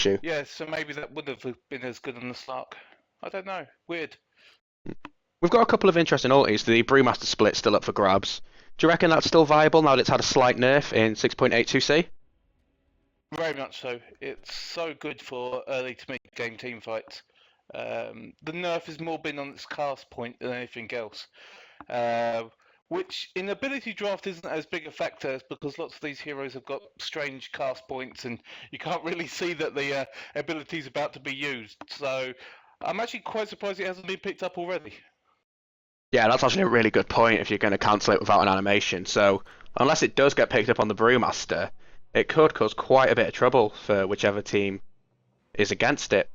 issue. Yeah, so maybe that would have been as good on the Slark. I don't know. Weird. We've got a couple of interesting ultis. The Brewmaster split still up for grabs. Do you reckon that's still viable now that it's had a slight nerf in 6.82C? Very much so. It's so good for early to mid-game team fights. The nerf has more been on its cast point than anything else. Which in ability draft isn't as big a factor because lots of these heroes have got strange cast points and you can't really see that the ability is about to be used. So I'm actually quite surprised it hasn't been picked up already. Yeah, that's actually a really good point if you're going to cancel it without an animation. So, unless it does get picked up on the Brewmaster, it could cause quite a bit of trouble for whichever team is against it.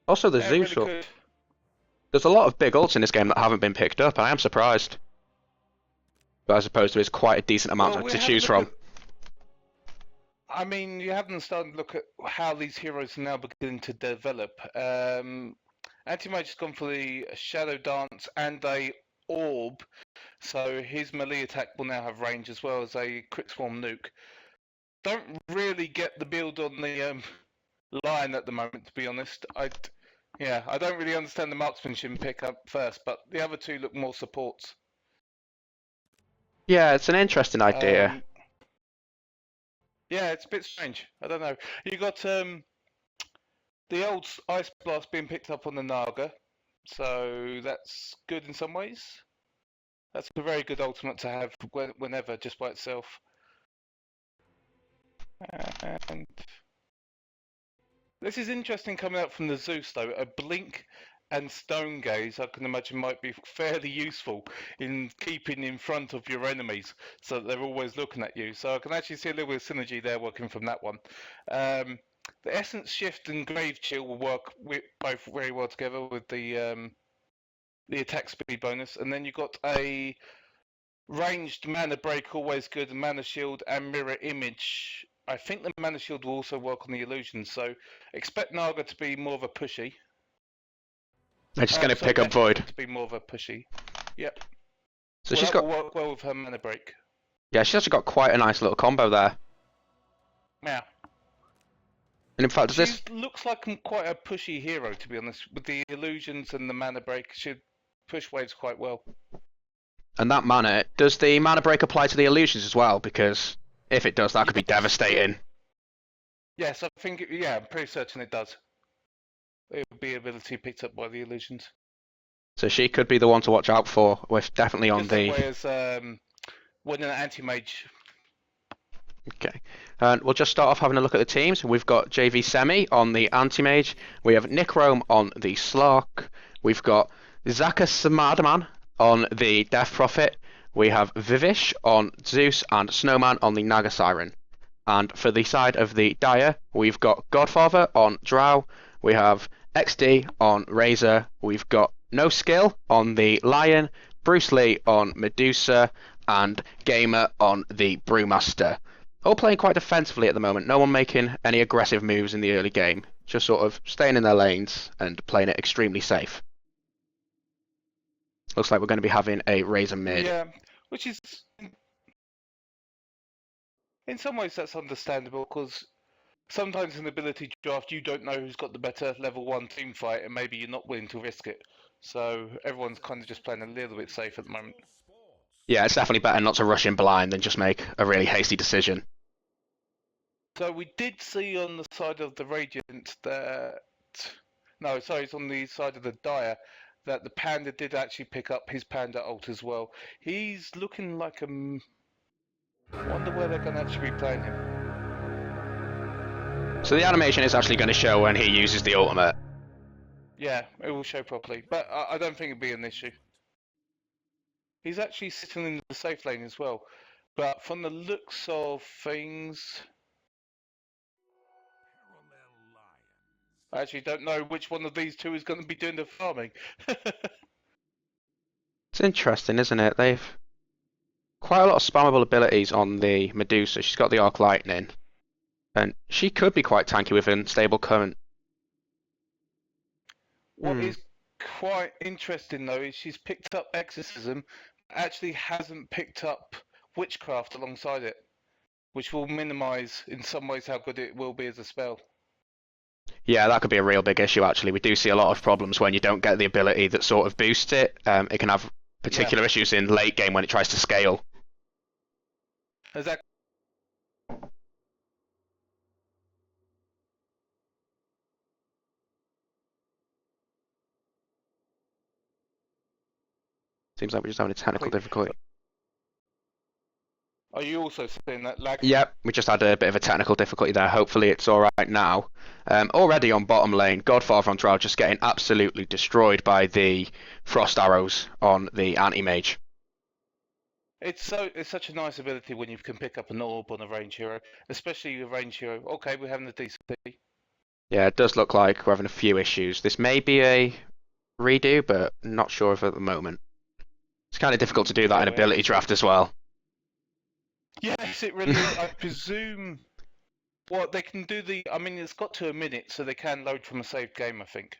Also, the Yeah, it Zeus. really could. There's a lot of big ults in this game that haven't been picked up, and I am surprised. But as opposed to it's quite a decent amount Well, to choose from. I mean, you haven't started to look at how these heroes are now beginning to develop. Anti-Mage has gone for the Shadow Dance and a Orb, so his melee attack will now have range as well as a Quick Swarm Nuke. Don't really get the build on the line at the moment, to be honest. I don't really understand the marksmanship pick up first, but the other two look more supports. Yeah, it's an interesting idea. Yeah, it's a bit strange. I don't know. You got the old Ice Blast being picked up on the Naga, so that's good in some ways. That's a very good ultimate to have whenever, just by itself. And this is interesting coming out from the Zeus, though. A Blink and Stone Gaze, I can imagine, might be fairly useful in keeping in front of your enemies, so that they're always looking at you. So I can actually see a little bit of synergy there working from that one. The Essence Shift and Grave Chill will work both very well together with the attack speed bonus, and then you've got a ranged Mana Break, always good, Mana Shield and Mirror Image. I think the Mana Shield will also work on the illusions, so expect Naga to be more of a pushy. They're just going to pick up Void. To be more of a pushy. Yep. So that will work well with her Mana Break. Yeah, she's actually got quite a nice little combo there. Yeah. And in fact, she looks like quite a pushy hero, to be honest. With the illusions and the Mana Break, she'd push waves quite well. And that mana, does the Mana Break apply to the illusions as well? Because if it does, that could be devastating. Yes, I think, I'm pretty certain it does. It would be ability picked up by the illusions. So she could be the one to watch out for, with definitely on the... Just that way as when an anti-mage. Okay, and we'll just start off having a look at the teams. We've got JV Semi on the anti-mage. We have Nick Rome on the Slark. We've got Zaka Samadman on the Death Prophet. We have Vivish on Zeus and Snowman on the Naga Siren. And for the side of the Dire, we've got Godfather on Drow. We have XD on Razor. We've got No Skill on the Lion. Bruce Lee on Medusa. And Gamer on the Brewmaster. All playing quite defensively at the moment. No one making any aggressive moves in the early game. Just sort of staying in their lanes and playing it extremely safe. Looks like we're going to be having a Razor mid. Yeah, which is... In some ways that's understandable, because sometimes in ability draft you don't know who's got the better level 1 team fight, and maybe you're not willing to risk it. So everyone's kind of just playing a little bit safe at the moment. Yeah, it's definitely better not to rush in blind than just make a really hasty decision. So we did see on the side of the Radiant that... No, sorry, it's on the side of the Dire that the Panda did actually pick up his Panda ult as well. He's looking like a... I wonder where they're going to actually be playing him. So the animation is actually going to show when he uses the ultimate. Yeah, it will show properly, but I don't think it'll be an issue. He's actually sitting in the safe lane as well, but from the looks of things... I actually don't know which one of these two is going to be doing the farming. It's interesting, isn't it? They've quite a lot of spammable abilities on the Medusa. She's got the Arc Lightning, and she could be quite tanky with Unstable Current. What is quite interesting though is she's picked up Exorcism, actually hasn't picked up Witchcraft alongside it. which will minimise in some ways how good it will be as a spell. Yeah, that could be a real big issue, actually. We do see a lot of problems when you don't get the ability that sort of boosts it. It can have Yeah, particular issues in late game when it tries to scale. exactly. Seems like we're just having a technical difficulty. Are you also seeing that lag? Yep, we just had a bit of a technical difficulty there. Hopefully it's all right now. Already on bottom lane, Godfather on Drow just getting absolutely destroyed by the frost arrows on the anti-mage. It's such a nice ability when you can pick up an orb on a range hero, especially a range hero. Okay, we're having a DCP. Yeah, it does look like we're having a few issues. This may be a redo, but not sure of at the moment. It's kind of difficult to do that in ability draft as well. Yes, it really is. I presume. Well, they can do I mean, it's got to a minute, so they can load from a saved game, I think.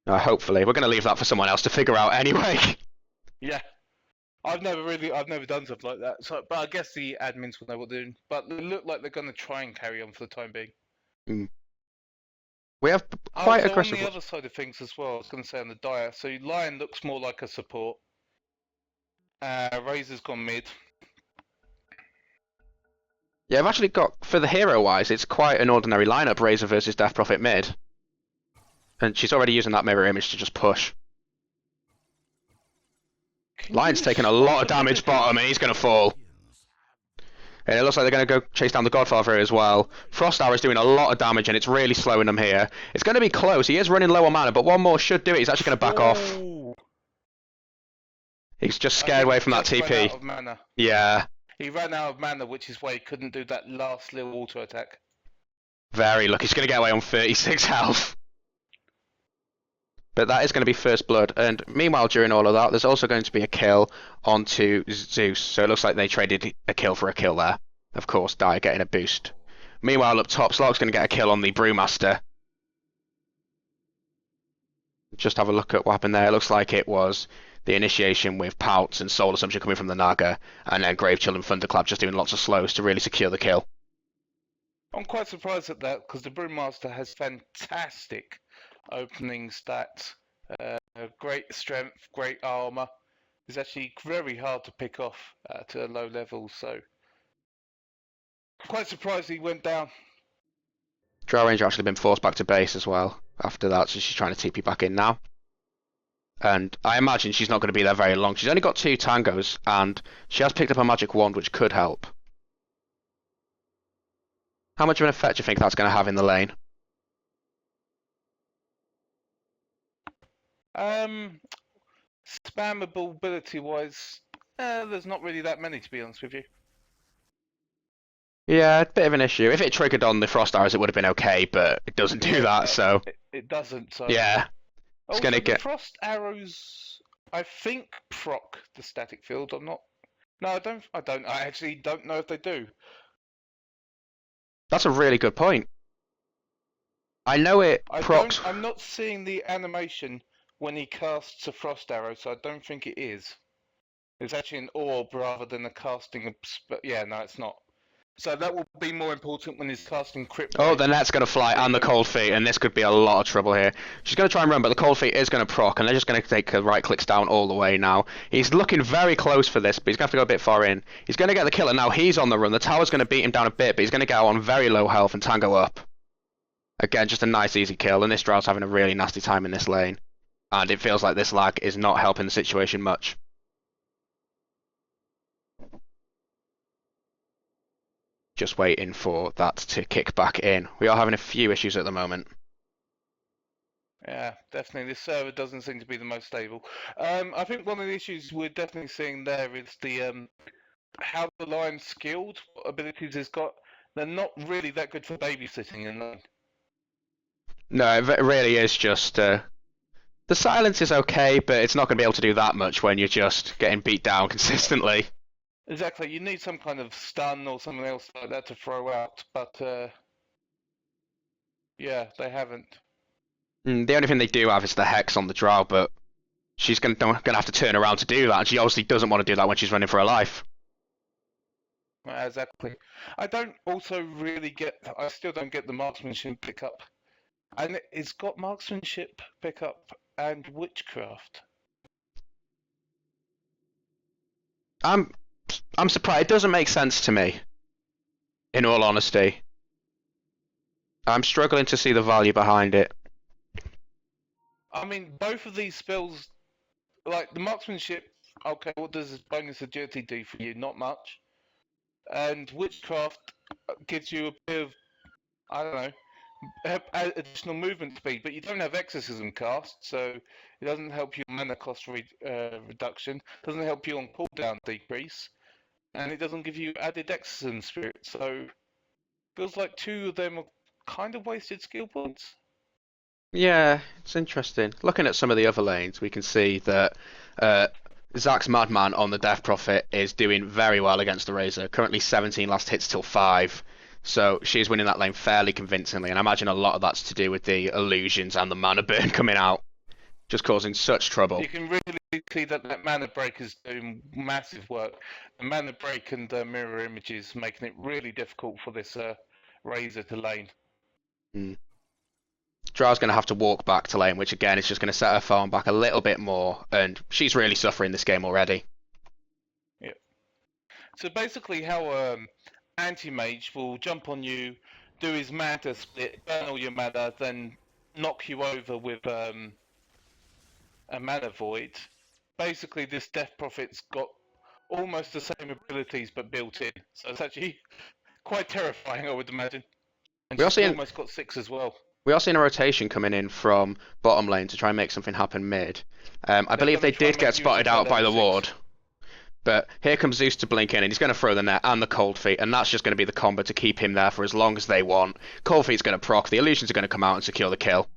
Hopefully. We're going to leave that for someone else to figure out anyway. Yeah. I've never done something like that. So, but I guess the admins will know what they're doing. But they look like they're going to try and carry on for the time being. We have quite so aggressive. On the other side of things as well, I was going to say on the Dire. So Lion looks more like a support. Razor's gone mid. Yeah, I've actually got, for the hero-wise, it's quite an ordinary lineup, Razor versus Death Prophet mid. And she's already using that mirror image to just push. Lion's taking a lot of damage bottom, and he's going to fall. And it looks like they're going to go chase down the Godfather as well. Frost Arrow is doing a lot of damage, and it's really slowing them here. It's going to be close. He is running low on mana, but one more should do it. He's actually going to back off. He's just scared away from that TP. Ran out of mana. Yeah. He ran out of mana, which is why he couldn't do that last little auto attack. Very lucky. He's going to get away on 36 health. But that is going to be first blood. And meanwhile, during all of that, there's also going to be a kill onto Zeus. So it looks like they traded a kill for a kill there. Of course, Dire getting a boost. Meanwhile, up top, Slark's going to get a kill on the Brewmaster. Just have a look at what happened there. It looks like it was the initiation with Pouts and Soul Assumption coming from the Naga, and then Gravechill and Thunderclap just doing lots of slows to really secure the kill. I'm quite surprised at that, because the Brewmaster has fantastic opening stats. Great strength, great armor. It's actually very hard to pick off to a low level, so quite surprised he went down. Drow Ranger actually been forced back to base as well after that, so she's trying to TP back in now. And I imagine she's not going to be there very long. She's only got 2 tangos, and she has picked up a magic wand, which could help. How much of an effect do you think that's going to have in the lane? Spammable ability-wise, there's not really that many, to be honest with you. Yeah, a bit of an issue. If it triggered on the Frost Arrows, it would have been okay, but it doesn't do that, so... It doesn't, so... Yeah. It's also, going to the get... Frost Arrows, I think, proc the static field. I'm not... No, I actually don't know if they do. That's a really good point. I know it procs... I'm not seeing the animation when he casts a Frost Arrow, so I don't think it is. It's actually an orb rather than a casting of... Yeah, no, it's not. So that will be more important when he's casting Crypt. Oh, the net's going to fly and the Cold Feet, and this could be a lot of trouble here. She's going to try and run, but the Cold Feet is going to proc, and they're just going to take the right clicks down all the way now. He's looking very close for this, but he's going to have to go a bit far in. He's going to get the kill, and now he's on the run. The tower's going to beat him down a bit, but he's going to get out on very low health and tango up. Again, just a nice, easy kill, and this Drow's having a really nasty time in this lane. And it feels like this lag is not helping the situation much. Just waiting for that to kick back in. We are having a few issues at the moment. Yeah, definitely. This server doesn't seem to be the most stable. I think one of the issues we're definitely seeing there is the how the Lion's skilled, what abilities he's got. They're not really that good for babysitting in lane. No, it really is just... the silence is okay, but it's not going to be able to do that much when you're just getting beat down consistently. Exactly, you need some kind of stun or something else like that to throw out, but yeah, they haven't. The only thing they do have is the Hex on the Drow, but she's going to have to turn around to do that, and she obviously doesn't want to do that when she's running for her life. Exactly. I don't also really get. I still don't get the marksmanship pickup, and it's got marksmanship pickup and witchcraft. I'm I'm surprised. It doesn't make sense to me, in all honesty. I'm struggling to see the value behind it. I mean, both of these spells, like the marksmanship. Okay, what does bonus agility do for you? Not much. And witchcraft gives you a bit of, I don't know, additional movement speed, but you don't have exorcism cast, so it doesn't help you on mana cost reduction, doesn't help you on cooldown decrease, and it doesn't give you added exorcism spirit, so feels like two of them are kind of wasted skill points. Yeah, it's interesting. Looking at some of the other lanes, we can see that uh, Zach's Madman on the Death Prophet is doing very well against the Razor. Currently 17 last hits till 5. So she's winning that lane fairly convincingly, and I imagine a lot of that's to do with the illusions and the mana burn coming out, just causing such trouble. You can really see that mana break is doing massive work. The mana break and mirror images making it really difficult for this Razor to lane. Mm. Drow's going to have to walk back to lane, which again is just going to set her farm back a little bit more, and she's really suffering this game already. Yeah. So basically, how anti-mage will jump on you, do his mana split, burn all your mana, then knock you over with a mana void. Basically, this Death Prophet's got almost the same abilities but built in, so it's actually quite terrifying, I would imagine. And We she's also almost got 6 as well. We are seeing a rotation coming in from bottom lane to try and make something happen mid. I believe they did get spotted out by the ward. But here comes Zeus to blink in, and he's going to throw the net and the cold feet, and that's just going to be the combo to keep him there for as long as they want. Cold feet's going to proc, the illusions are going to come out and secure the kill.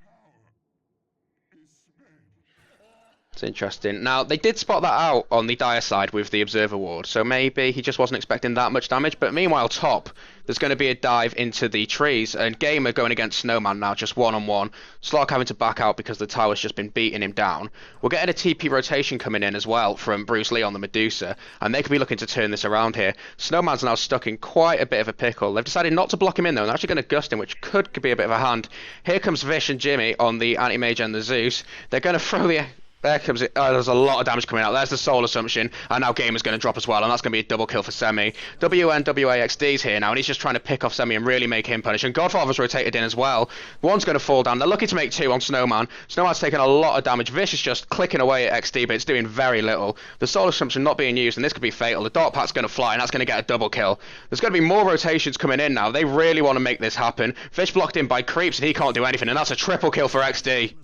It's interesting. Now, they did spot that out on the Dire side with the Observer ward, so maybe he just wasn't expecting that much damage, but meanwhile, top, there's going to be a dive into the trees, and Gamer going against Snowman now, just one-on-one. Slark having to back out because the tower's just been beating him down. We're getting a TP rotation coming in as well from Bruce Lee on the Medusa, and they could be looking to turn this around here. Snowman's now stuck in quite a bit of a pickle. They've decided not to block him in, though, and they're actually going to gust him, which could be a bit of a hand. Here comes Vish and Jimmy on the Anti-Mage and the Zeus. They're going to throw the... There comes it. There's a lot of damage coming out. There's the Soul Assumption, and now Gamer's going to drop as well, and that's going to be a double kill for Semi. WNWAXD's here now, and he's just trying to pick off Semi and really make him punish. And Godfather's rotated in as well. One's going to fall down. They're looking to make 2 on Snowman. Snowman's taking a lot of damage. Vish is just clicking away at XD, but it's doing very little. The Soul Assumption not being used, and this could be fatal. The Dot Pat's going to fly, and that's going to get a double kill. There's going to be more rotations coming in now. They really want to make this happen. Vish blocked in by creeps, and he can't do anything, and that's a triple kill for XD.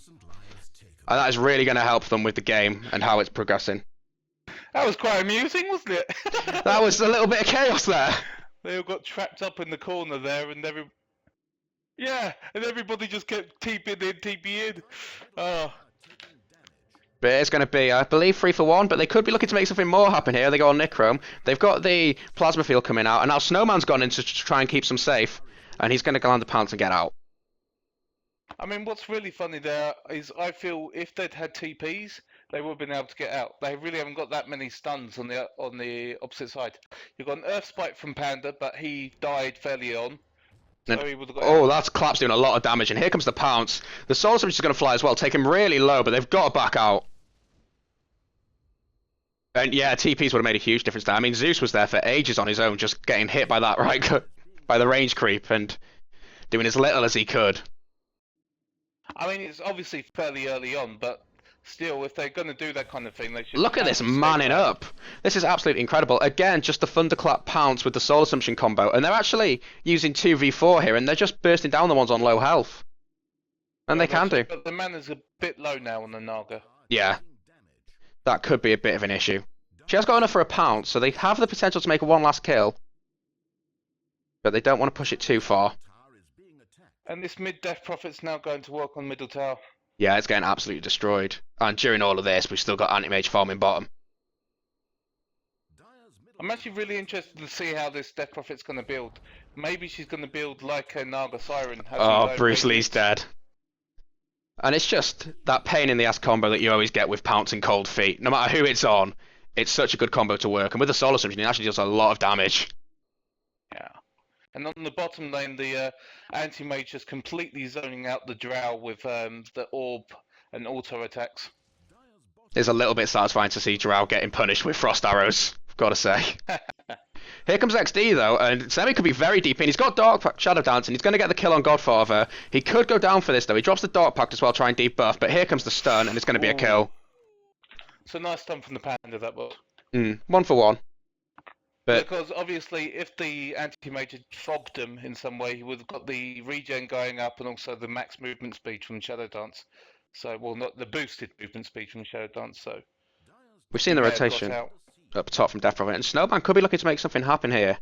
And that is really going to help them with the game and how it's progressing. That was quite amusing, wasn't it? That was a little bit of chaos there. They all got trapped up in the corner there, and everybody just kept TP in. Oh. But it's going to be, I believe, 3 for 1, but they could be looking to make something more happen here. They go on Nichrome. They've got the Plasma Field coming out, and now Snowman's gone in to try and keep them safe, and he's going to land the pounce and get out. I mean, what's really funny there is I feel if they'd had TPs, they would have been able to get out. They really haven't got that many stuns on the opposite side. You've got an Earth Spike from Panda, but he died fairly on. So he would have got out. That's Clap's doing a lot of damage, and here comes the pounce. The Soul Switch is going to fly as well, take him really low, but they've got to back out. And yeah, TPs would have made a huge difference there. I mean, Zeus was there for ages on his own, just getting hit by that by the range creep and doing as little as he could. I mean, it's obviously fairly early on, but still, if they're going to do that kind of thing, they should... Look at this manning up. This is absolutely incredible. Again, just the Thunderclap pounce with the Soul Assumption combo, and they're actually using 2v4 here, and they're just bursting down the ones on low health. And they can do. But the mana's a bit low now on the Naga. Yeah. That could be a bit of an issue. She has got enough for a pounce, so they have the potential to make one last kill. But they don't want to push it too far. And this mid-Death Prophet's now going to work on middle tower. Yeah, it's getting absolutely destroyed. And during all of this, we've still got Anti-Mage farming bottom. I'm actually really interested to see how this Death Prophet's going to build. Maybe she's going to build like a Naga Siren. Oh, Bruce Lee's dead. And it's just that pain in the ass combo that you always get with Pounce and Cold Feet. No matter who it's on, it's such a good combo to work. And with the Soul Assumption, it actually does a lot of damage. Yeah. And on the bottom lane, the anti-mage is completely zoning out the drow with the orb and auto attacks. It's a little bit satisfying to see Drow getting punished with frost arrows, I've got to say. Here comes XD though, and Semi could be very deep in. He's got Dark Shadow Dance, and he's going to get the kill on Godfather. He could go down for this though. He drops the Dark Pact as well, try and debuff, but here comes the stun, and it's going to be a kill. So nice stun from the Panda, that was. 1 for 1. But because obviously, if the anti-mage had fogged him in some way, he would have got the regen going up and also the max movement speed from Shadow Dance. So, well, not the boosted movement speed from Shadow Dance. So we've seen the rotation up top from Death Prophet, and Snowman could be looking to make something happen here.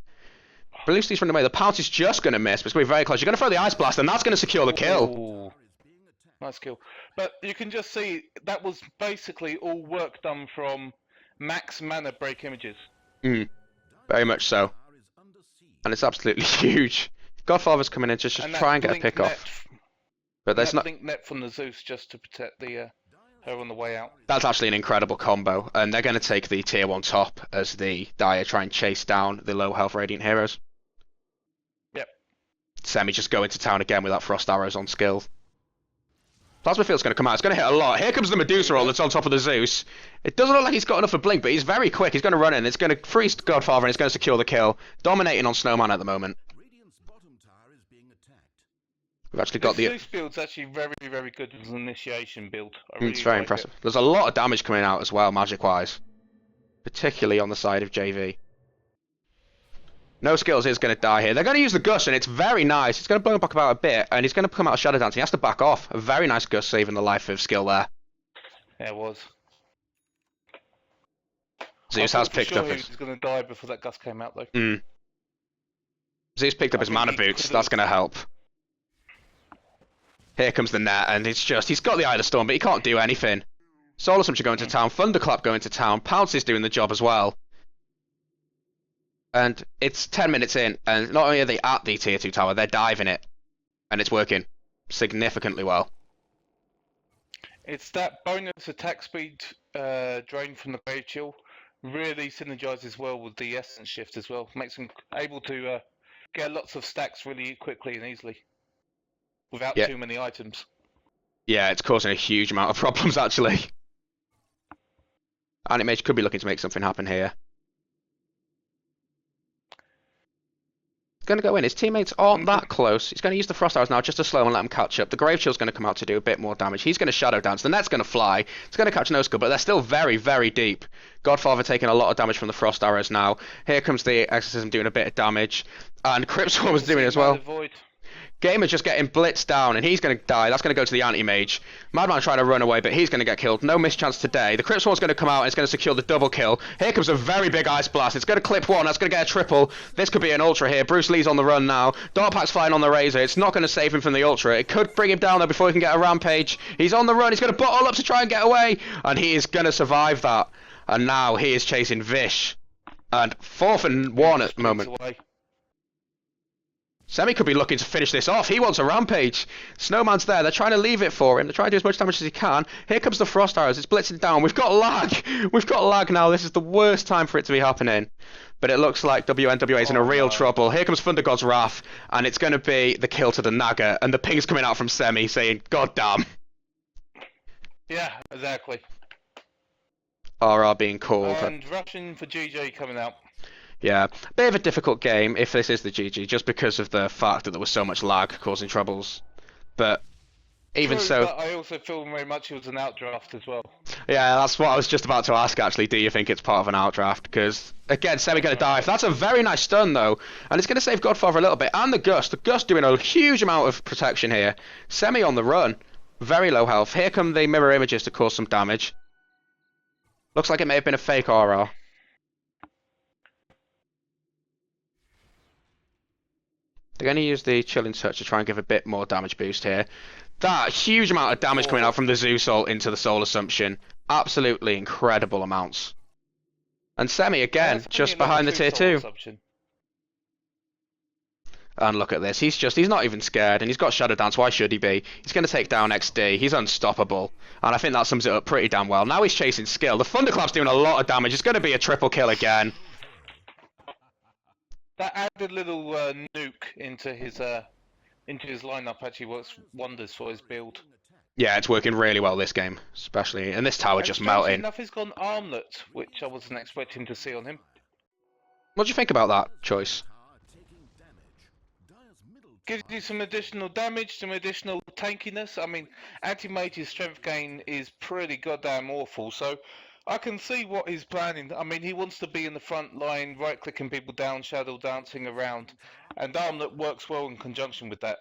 Belusi's running away. The pounce is just going to miss, but it's going to be very close. You're going to throw the Ice Blast, and that's going to secure the kill. Ooh. Nice kill. But you can just see that was basically all work done from max mana break images. Very much so. And it's absolutely huge. Godfather's coming in just try and get a pick off. But there's not blink net from the Zeus just to protect the her on the way out. That's actually an incredible combo, and they're going to take the tier 1 top as the Dire try and chase down the low health Radiant heroes. Yep. Semi just go into town again with that frost arrows on skill. Plasma Field's going to come out. It's going to hit a lot. Here comes the Medusa roll that's on top of the Zeus. It doesn't look like he's got enough of Blink, but he's very quick. He's going to run in. It's going to freeze Godfather, and it's going to secure the kill. Dominating on Snowman at the moment. We've actually got the Zeus build's actually very, very good as an initiation build. It's very impressive. There's a lot of damage coming out as well, magic-wise. Particularly on the side of JV. No Skills is going to die here. They're going to use the Gust, and it's very nice. It's going to blow him back about a bit, and he's going to come out of Shadow Dance. He has to back off. A very nice Gust saving the life of Skill there. Yeah, it was. Zeus has picked up his... He was going to die before that Gust came out, though. Zeus picked up his mana boots. That's going to help. Here comes the net, and it's just... He's got the Eye of the Storm, but he can't do anything. Solar Assumption going to town. Thunderclap going to town. Pounce is doing the job as well. And it's 10 minutes in, and not only are they at the tier 2 tower, they're diving it. And it's working significantly well. It's that bonus attack speed drain from the Grave Chill really synergizes well with the Essence Shift as well. Makes them able to get lots of stacks really quickly and easily. Without too many items. Yeah, it's causing a huge amount of problems, actually. Animage could be looking to make something happen here. Going to go in. His teammates aren't that close. He's going to use the Frost Arrows now just to slow and let him catch up. The Grave Chill's going to come out to do a bit more damage. He's going to Shadow Dance. The net's going to fly. It's going to catch no skill, but they're still very, very deep. Godfather taking a lot of damage from the Frost Arrows now. Here comes the Exorcism doing a bit of damage. And Crypt Swarm is doing it as well. Gamer's just getting blitzed down, and he's going to die. That's going to go to the Anti-Mage. Madman trying to run away, but he's going to get killed. No mischance today. The Crypt Swarm's going to come out, and it's going to secure the double kill. Here comes a very big Ice Blast. It's going to clip one. That's going to get a triple. This could be an Ultra here. Bruce Lee's on the run now. Dark Pack's flying on the Razor. It's not going to save him from the Ultra. It could bring him down, though, before he can get a Rampage. He's on the run. He's going to bottle up to try and get away, and he is going to survive that. And now he is chasing Vish. And 4th and 1 at the moment. Semi could be looking to finish this off. He wants a Rampage. Snowman's there. They're trying to leave it for him. They're trying to do as much damage as he can. Here comes the Frost Arrows. It's blitzing down. We've got lag. We've got lag now. This is the worst time for it to be happening. But it looks like WNWA is in a real trouble. Here comes Thunder God's Wrath. And it's going to be the kill to the Naga. And the ping's coming out from Semi saying, God damn. Yeah, exactly. RR being called. And rushing for GJ coming out. Yeah, bit of a difficult game if this is the GG, just because of the fact that there was so much lag causing troubles. But even so, but I also feel very much it was an outdraft as well. Yeah, that's what I was just about to ask. Actually, do you think it's part of an outdraft? Because again, Semi going to dive. That's a very nice stun though, and it's going to save Godfather a little bit. And the Gust doing a huge amount of protection here. Semi on the run, very low health. Here come the mirror images to cause some damage. Looks like it may have been a fake RR. They're going to use the Chilling Touch to try and give a bit more damage boost here. That huge amount of damage coming out from the Zeus ult into the Soul Assumption. Absolutely incredible amounts. And Semi again, just behind the tier 2. And look at this. He's not even scared, and he's got Shadow Dance. Why should he be? He's going to take down XD. He's unstoppable. And I think that sums it up pretty damn well. Now he's chasing skill. The Thunderclap's doing a lot of damage. It's going to be a triple kill again. That added little nuke into his lineup actually works wonders for his build. Yeah, it's working really well this game, especially, and this tower And just strangely melting. enough, he's got an armlet, which I wasn't expecting to see on him. What do you think about that choice? Gives you some additional damage, some additional tankiness. I mean, Anti-Mage's strength gain is pretty goddamn awful, so I can see what he's planning. I mean, he wants to be in the front line, right-clicking people down, shadow dancing around, and Armlet works well in conjunction with that.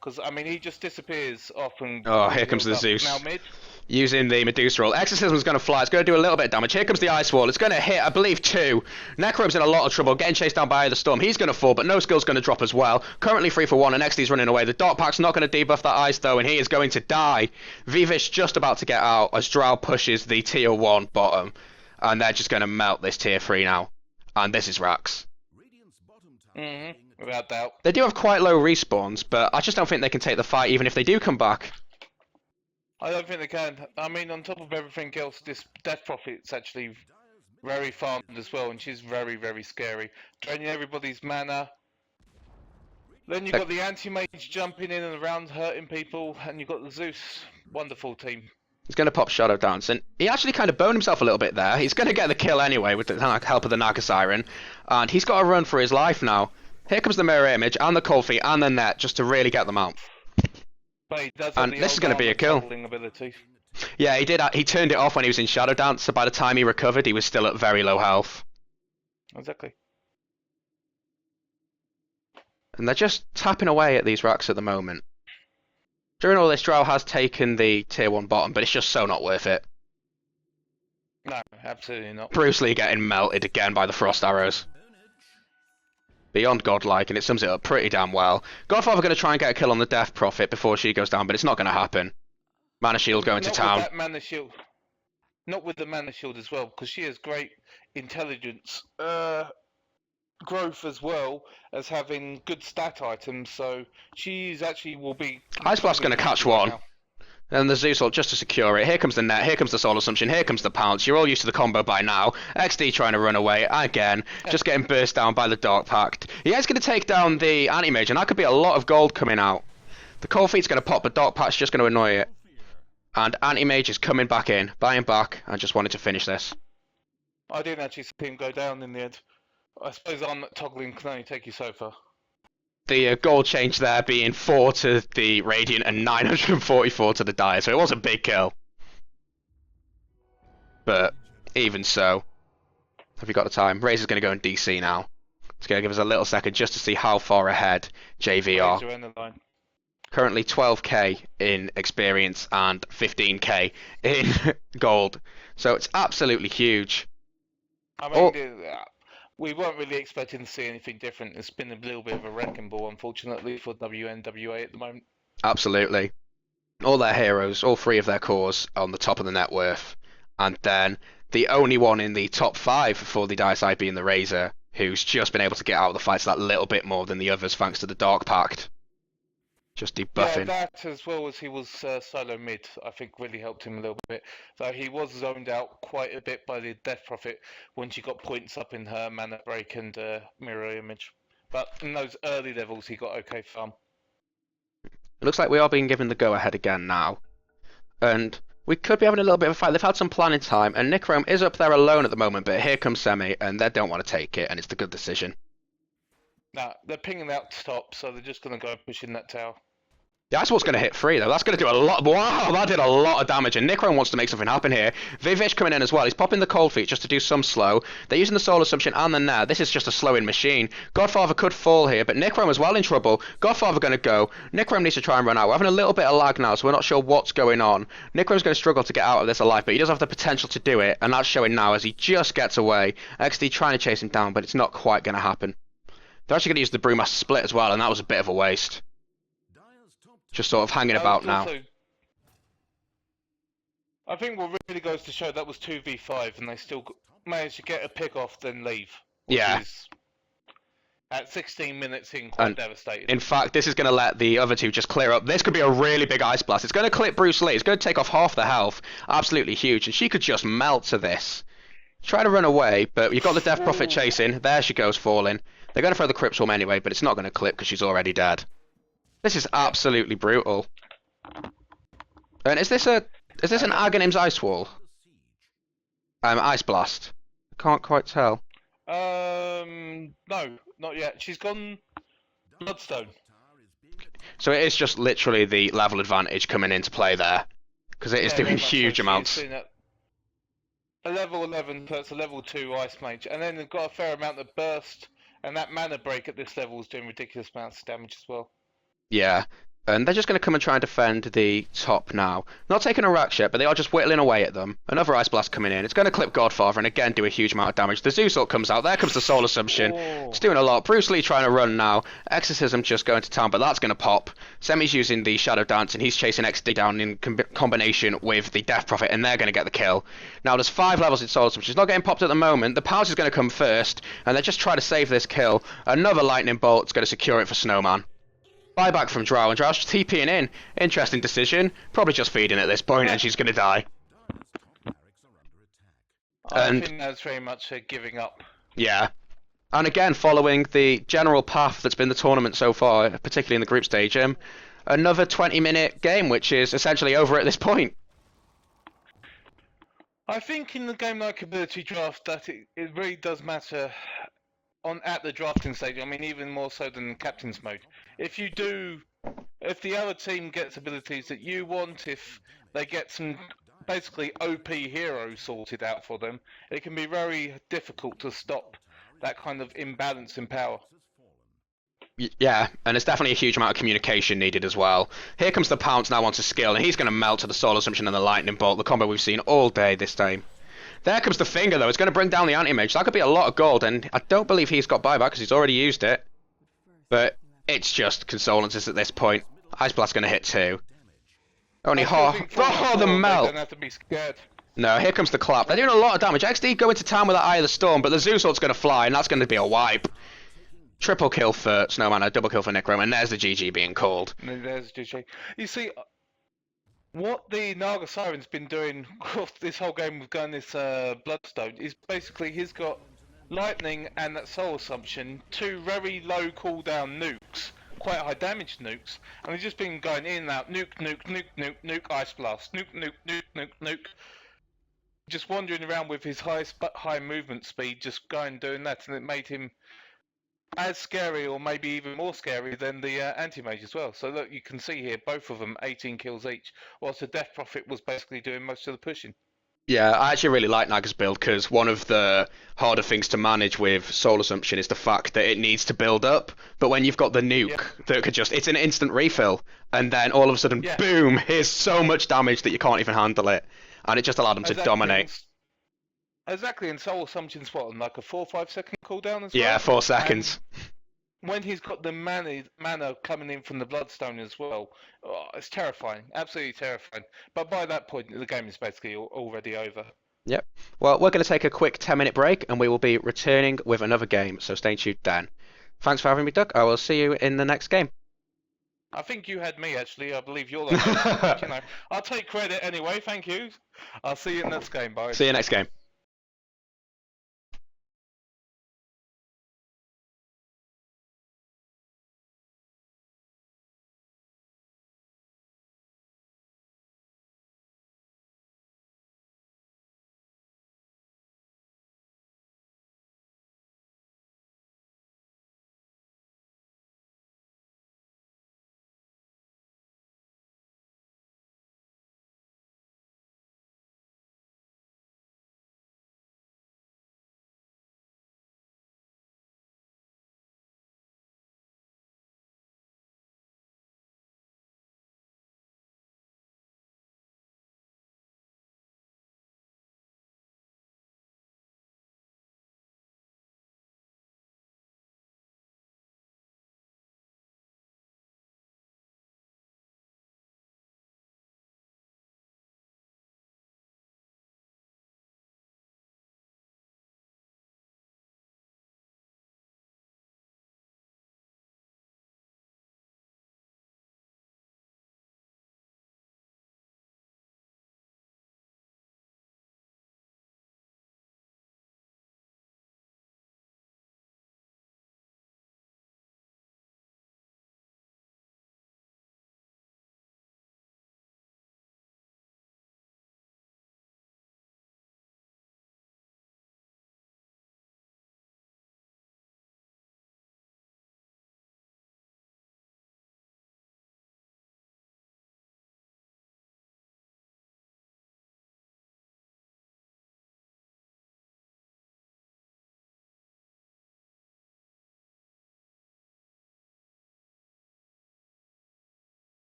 Because, I mean, he just disappears off and Oh, here comes the re-heals up. Now Zeus. mid. Using the Medusa roll. Exorcism's going to fly. It's going to do a little bit of damage. Here comes the Ice Wall. It's going to hit, I believe, 2. Necrome's in a lot of trouble, getting chased down by the Storm. He's going to fall, but no skill's going to drop as well. Currently 3 for 1, and XD's running away. The Dark Pack's not going to debuff that Ice, though, and he is going to die. Vivish just about to get out as Drow pushes the tier 1 bottom, and they're just going to melt this tier 3 now. And this is Rax. Without doubt. They do have quite low respawns, but I just don't think they can take the fight even if they do come back. I don't think they can. I mean, on top of everything else, this Death Prophet's actually very farmed as well, and she's very, very scary. Draining everybody's mana. Then you've got the Anti-Mage jumping in and around, hurting people, and you've got the Zeus. Wonderful team. He's going to pop Shadow Dance, and he actually kind of boned himself a little bit there. He's going to get the kill anyway with the help of the Naga Siren, and he's got to run for his life now. Here comes the Mirror Image, and the Cold Feet, and the Net, just to really get them out. And this is going to be a kill. Ability. Yeah, he did. He turned it off when he was in Shadow Dance, so by the time he recovered, he was still at very low health. Exactly. And they're just tapping away at these racks at the moment. During all this, Drow has taken the tier 1 bottom, but it's just so not worth it. No, absolutely not. Bruce Lee getting melted again by the Frost Arrows. Beyond godlike, and it sums it up pretty damn well. Godfather going to try and get a kill on the Death Prophet before she goes down, but it's not going to happen. Mana Shield going to town. With that Mana Shield. Not with the Mana Shield as well, because she has great intelligence growth as well as having good stat items, so she's actually will be... Ice Blast's going to catch one. And the Zeus ult just to secure it. Here comes the Net, here comes the Soul Assumption, here comes the Pounce. You're all used to the combo by now. XD trying to run away again, just getting burst down by the Dark Pact. He is going to take down the Anti-Mage, and that could be a lot of gold coming out. The Cold Feet's going to pop, but Dark Pact's just going to annoy it. And Anti-Mage is coming back in, buying back, and just wanted to finish this. I didn't actually see him go down in the end. I suppose on toggling can only take you so far. The gold change there being 4 to the Radiant and 944 to the Dire, so it was a big kill. But even so, have you got the time? Razor's going to go in DC now. It's going to give us a little second just to see how far ahead JV are. Currently 12k in experience and 15k in gold, so it's absolutely huge. I mean, we weren't really expecting to see anything different. It's been a little bit of a wrecking ball, unfortunately, for WNWA at the moment. Absolutely. All their heroes, all 3 of their cores on the top of the net worth. And then the only one in the top 5 for the Dire side being the Razor, who's just been able to get out of the fights that little bit more than the others thanks to the Dark Pact. Just debuffing. Yeah, that as well as he was solo mid, I think really helped him a little bit. Though he was zoned out quite a bit by the Death Prophet when she got points up in her Mana Break and Mirror Image. But in those early levels, he got okay farm. It looks like we are being given the go-ahead again now. And we could be having a little bit of a fight. They've had some planning time, and Nichrome is up there alone at the moment, but here comes Semi, and they don't want to take it, and it's the good decision. Nah, they're pinging out top, so they're just going to go push in that tower. Yeah, that's what's going to hit 3, though. That's going to do a lot. Wow, that did a lot of damage. And Nichrome wants to make something happen here. Vivish coming in as well. He's popping the Cold Feet just to do some slow. They're using the Soul Assumption and the Nair. This is just a slowing machine. Godfather could fall here, but Nichrome is well in trouble. Godfather going to go. Nichrome needs to try and run out. We're having a little bit of lag now, so we're not sure what's going on. Nichrome's going to struggle to get out of this alive, but he does have the potential to do it, and that's showing now as he just gets away. XD trying to chase him down, but it's not quite going to happen. They're actually going to use the Brewmaster Split as well, and that was a bit of a waste. Just sort of hanging about now. I think what really goes to show that was 2v5 and they still managed to get a pick off then leave. Yeah. Is at 16 minutes in quite devastating. In fact, this is going to let the other 2 just clear up. This could be a really big Ice Blast. It's going to clip Bruce Lee. It's going to take off half the health. Absolutely huge. And she could just melt to this. Try to run away, but you've got the Death Prophet chasing. There she goes, falling. They're going to throw the Crypt Swarm anyway, but it's not going to clip because she's already dead. This is absolutely brutal. And is this an Aghanim's Ice Wall? Ice Blast. I can't quite tell. No, not yet. She's gone Bloodstone. So it is just literally the level advantage coming into play there, because it is doing huge amounts. A level 11, so it's a level 2 Ice Mage, and then they've got a fair amount of burst, and that mana break at this level is doing ridiculous amounts of damage as well. Yeah, and they're just going to come and try and defend the top now. Not taking a rack yet, but they are just whittling away at them. Another Ice Blast coming in. It's going to clip Godfather and again do a huge amount of damage. The Zeus Ult comes out. There comes the Soul Assumption. Oh. It's doing a lot. Bruce Lee trying to run now. Exorcism just going to town, but that's going to pop. Semi's using the Shadow Dance and he's chasing XD down in combination with the Death Prophet, and they're going to get the kill. Now there's 5 levels in Soul Assumption. She's not getting popped at the moment. The Palace is going to come first, and they're just trying to save this kill. Another Lightning Bolt's going to secure it for Snowman. Buyback from Drow, and Drow's just TPing in. Interesting decision. Probably just feeding at this point, and she's going to die. I think that's very much giving up. Yeah. And again, following the general path that's been the tournament so far, particularly in the group stage, another 20-minute game, which is essentially over at this point. I think in the game like ability draft that it really does matter at the drafting stage. I mean, even more so than captain's mode. If the other team gets abilities that you want, if they get some basically OP heroes sorted out for them, it can be very difficult to stop that kind of imbalance in power. Yeah, and there's definitely a huge amount of communication needed as well. Here comes the Pounce now onto skill, and he's going to melt to the Soul Assumption and the Lightning Bolt, the combo we've seen all day this time. There comes the Finger, though. It's going to bring down the Anti-Mage. That could be a lot of gold, and I don't believe he's got buyback because he's already used it. But it's just consolences at this point. Ice Blast's going to hit 2. Only half. Oh, the melt! They don't have to be scared. No, here comes the clap. They're doing a lot of damage. XD go into town with that Eye of the Storm, but the Zeus Ult's going to fly, and that's going to be a wipe. Triple kill for Snowman, a double kill for Necrom, and there's the GG being called. And there's GG. You see, what the Naga Siren's been doing this whole game with going this Bloodstone is basically he's got Lightning and that Soul Assumption, 2 very low cooldown nukes, quite high damage nukes, and he's just been going in and out, nuke, nuke, nuke, nuke, nuke, Ice Blast, nuke, nuke, nuke, nuke, nuke. Just wandering around with his high movement speed, just going doing that, and it made him as scary, or maybe even more scary than the Anti-Mage as well. So look, you can see here, both of them 18 kills each, whilst the Death Prophet was basically doing most of the pushing. Yeah, I actually really like Naga's build because one of the harder things to manage with Soul Assumption is the fact that it needs to build up. But when you've got the nuke that could it's an instant refill, and then all of a sudden, boom, here's so much damage that you can't even handle it. And it just allowed them to dominate. Exactly, and Soul Assumption's what, like a 4 or 5 second cooldown as well? Yeah, 4 seconds. And when he's got the mana coming in from the Bloodstone as well, it's terrifying, absolutely terrifying. But by that point, the game is basically already over. Yep. Well, we're going to take a quick 10-minute break, and we will be returning with another game, so stay tuned then. Thanks for having me, Doug. I will see you in the next game. I think you had me, actually. I believe you're the host. But, you know, I'll take credit anyway, thank you. I'll see you in the next game, bye. See you next game.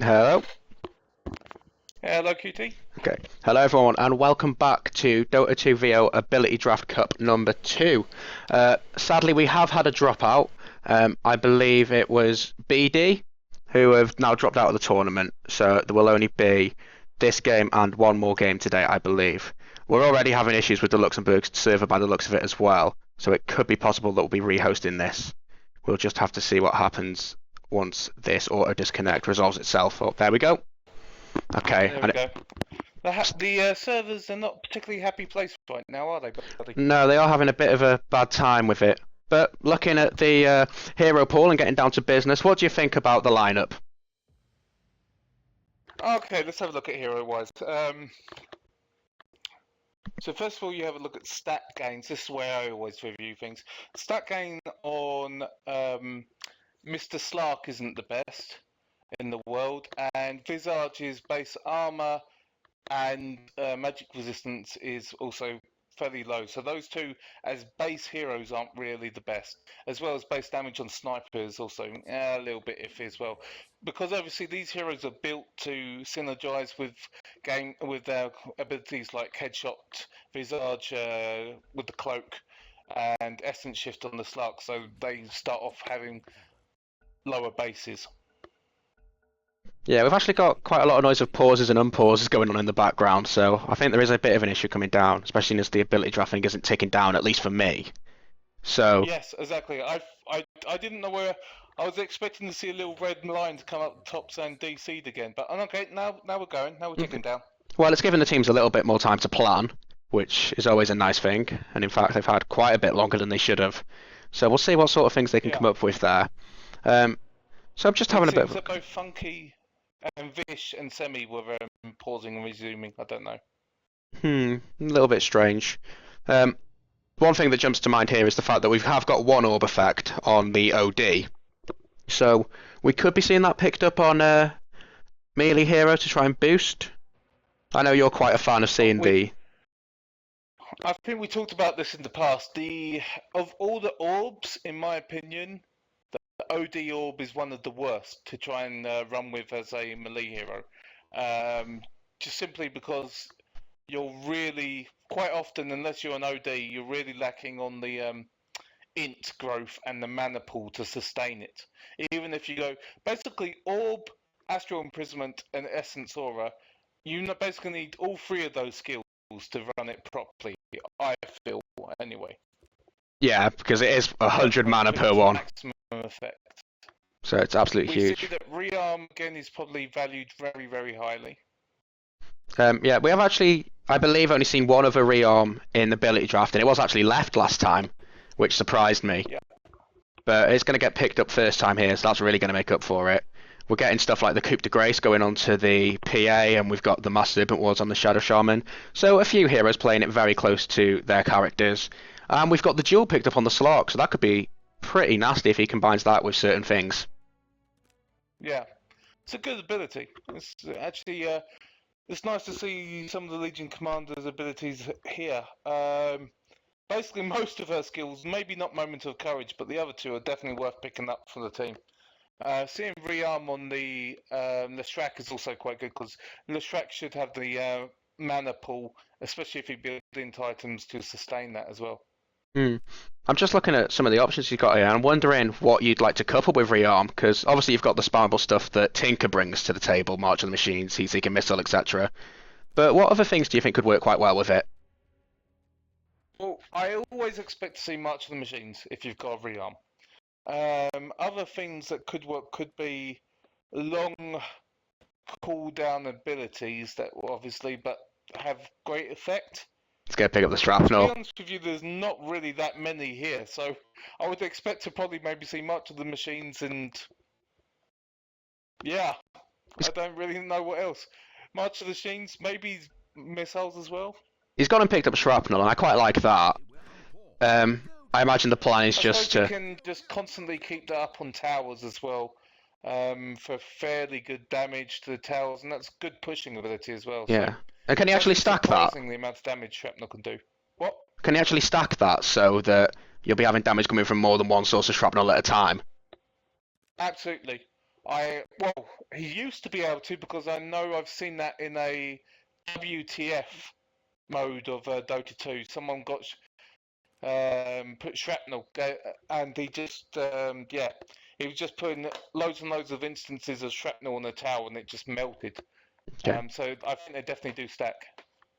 Hello. Hello, QT. Okay. Hello, everyone, and welcome back to DotA2VO Ability Draft Cup number 2. Sadly, we have had a dropout. I believe it was BD, who have now dropped out of the tournament, so there will only be this game and one more game today, I believe. We're already having issues with the Luxembourg server by the looks of it as well, so it could be possible that we'll be rehosting this. We'll just have to see what happens once this auto disconnect resolves itself. Oh, there we go. Okay. There we go. The servers are not a particularly happy place right now, are they, buddy? No, they are having a bit of a bad time with it. But looking at the hero pool and getting down to business, what do you think about the lineup? Okay, let's have a look at hero-wise. So first of all, you have a look at stat gains. This is where I always review things. Stat gain on Mr. Slark isn't the best in the world, and Visage's base armor and magic resistance is also fairly low. So those two as base heroes aren't really the best, as well as base damage on sniper is also a little bit iffy as well, because obviously these heroes are built to synergize with their abilities like headshot, visage with the cloak, and essence shift on the slug. So they start off having lower bases. Yeah, we've actually got quite a lot of noise of pauses and unpauses going on in the background, so I think there is a bit of an issue coming down, especially as the ability drafting isn't ticking down, at least for me. So Yes, exactly. I didn't know where. I was expecting to see a little red line to come up the top saying DC'd again, but okay, now we're going. Now we're ticking down. well, it's given the teams a little bit more time to plan, which is always a nice thing, and in fact they've had quite a bit longer than they should have. So we'll see what sort of things they can come up with there. So I'm just having a bit of Seems that both Funky and Vish and Semi were pausing and resuming. I don't know. a little bit strange. One thing that jumps to mind here is the fact that we have got one orb effect on the OD. So we could be seeing that picked up on melee hero to try and boost. I know you're quite a fan of seeing the. I think we talked about this in the past. Of all the orbs, in my opinion, the OD orb is one of the worst to try and run with as a melee hero. Just simply because you're really quite often, unless you're an OD, you're really lacking on the int growth and the mana pool to sustain it. Even if you go basically orb, astral imprisonment, and essence aura, you basically need all three of those skills to run it properly. I feel anyway. Yeah, because it is 100 mana per one. Maximum effect. So it's absolutely We huge. see that rearm again is probably valued very, very highly. Yeah, we have actually, I believe, only seen one other rearm in the ability draft, and it was actually left last time, which surprised me. Yeah. But it's going to get picked up first time here, so that's really going to make up for it. We're getting stuff like the Coupe de Grace going on to the PA, and we've got the Master Serpent Wards on the Shadow Shaman. So a few heroes playing it very close to their characters. And we've got the Jewel picked up on the Slark, so that could be pretty nasty if he combines that with certain things. Yeah. It's a good ability. It's actually it's nice to see some of the Legion Commander's abilities here. Basically, most of her skills, maybe not Moment of Courage, but the other two are definitely worth picking up for the team. Seeing rearm on the Lestrak is also quite good because Lestrak should have the mana pool, especially if he builds into items to sustain that as well. I'm just looking at some of the options you've got here, and I'm wondering what you'd like to couple with rearm, because obviously you've got the spammable stuff that Tinker brings to the table, March of the Machines, Heat-Seeking Missile, etc. But what other things do you think could work quite well with it? Well, I always expect to see March of the Machines if you've got a rearm. Other things that could work could be long cooldown abilities that obviously but have great effect. Let's go pick up the To be shrapnel. honest with you, there's not really that many here, so I would expect to probably maybe see March of the Machines and yeah, I don't really know what else. March of the Machines, maybe missiles as well. He's gone and picked up shrapnel, and I quite like that. I imagine the plan is I just suppose to. you can just constantly keep that up on towers as well, for fairly good damage to the towers, and that's good pushing ability as well. Yeah. So And can you actually stack that? surprising the amount of damage shrapnel can do. What? Can you actually stack that so that you'll be having damage coming from more than one source of shrapnel at a time? Absolutely. Well, he used to be able to because I know I've seen that in a WTF mode of Dota 2. Someone got put shrapnel, and he just he was just putting loads and loads of instances of shrapnel on a tower, and it just melted. Okay. So I think they definitely do stack.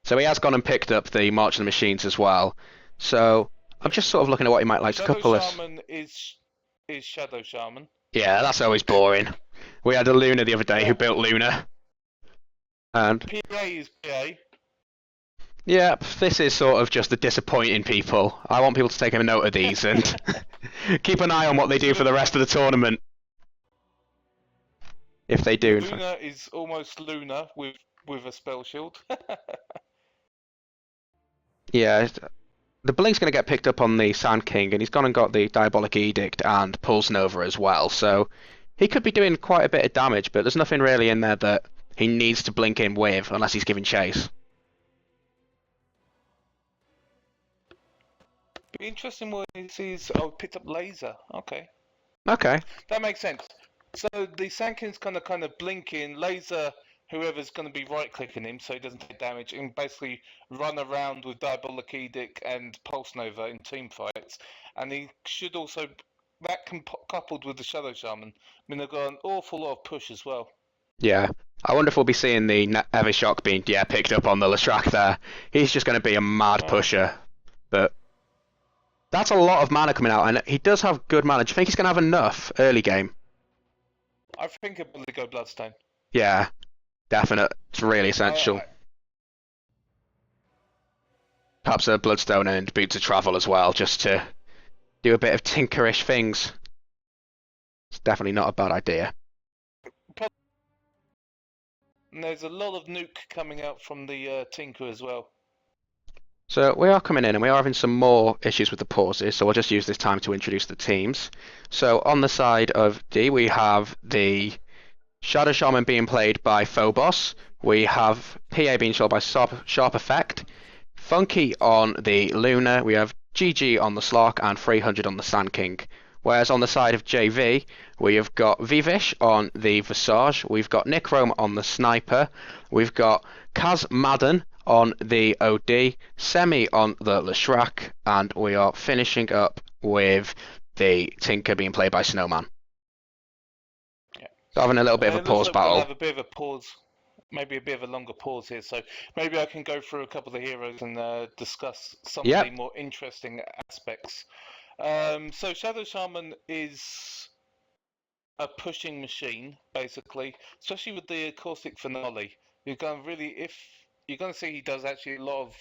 So he has gone and picked up the March of the Machines as well. So I'm Yep. just sort of looking at what he might like. A Shadow couple of Shaman is Shadow Shaman. yeah, that's always boring. We had a Luna the other day who Yeah. built Luna, and PA is PA. yeah, this is sort of just the disappointing people. I want people to take a note of these and keep an eye on what they do for the rest of the tournament. If they do, in fact. Luna is almost Luna with a spell shield. Yeah, the Blink's going to get picked up on the Sand King, and he's gone and got the Diabolic Edict and Pulse Nova as well, so he could be doing quite a bit of damage, but there's nothing really in there that he needs to blink in with unless he's giving chase. Be interesting what he sees. Oh, picked up laser. Okay, Okay. that makes sense. So the Sanking's kind of blinking laser. Whoever's going to be right clicking him so he doesn't take damage, and basically run around with Diabolic Edict and Pulse Nova in team fights. And he should also, that coupled with the Shadow Shaman, I mean, they've got an awful lot of push as well. Yeah. I wonder if we'll be seeing the Evershock being picked up on the Lestrak there. He's just going to be a mad pusher. But that's a lot of mana coming out, and he does have good mana. Do you think he's going to have enough early game? I think it'll probably go Bloodstone. Yeah, definite. It's really essential. Perhaps a Bloodstone and Boots of Travel as well, just to do a bit of tinkerish things. It's definitely not a bad idea. And there's a lot of nuke coming out from the Tinker as well. So we are coming in and we are having some more issues with the pauses, so we'll just use this time to introduce the teams. So on the side of D, we have the Shadow Shaman being played by Phobos. We have PA being shown by Sharp Effect. Funky on the Luna. We have GG on the Slark and 300 on the Sand King. Whereas on the side of JV, we have got Vivish on the Visage. We've got Nick Rome on the Sniper. We've got Kaz Madden on the OD. Semi on the Leshrac. And we are finishing up with the Tinker being played by Snowman. Yeah. So having a little bit of a pause battle. We'll have a bit of a pause. Maybe a bit of a longer pause here, so maybe I can go through a couple of the heroes and discuss some of the more interesting aspects. So Shadow Shaman is a pushing machine, basically, especially with the caustic finale. You're going to see he does actually a lot of.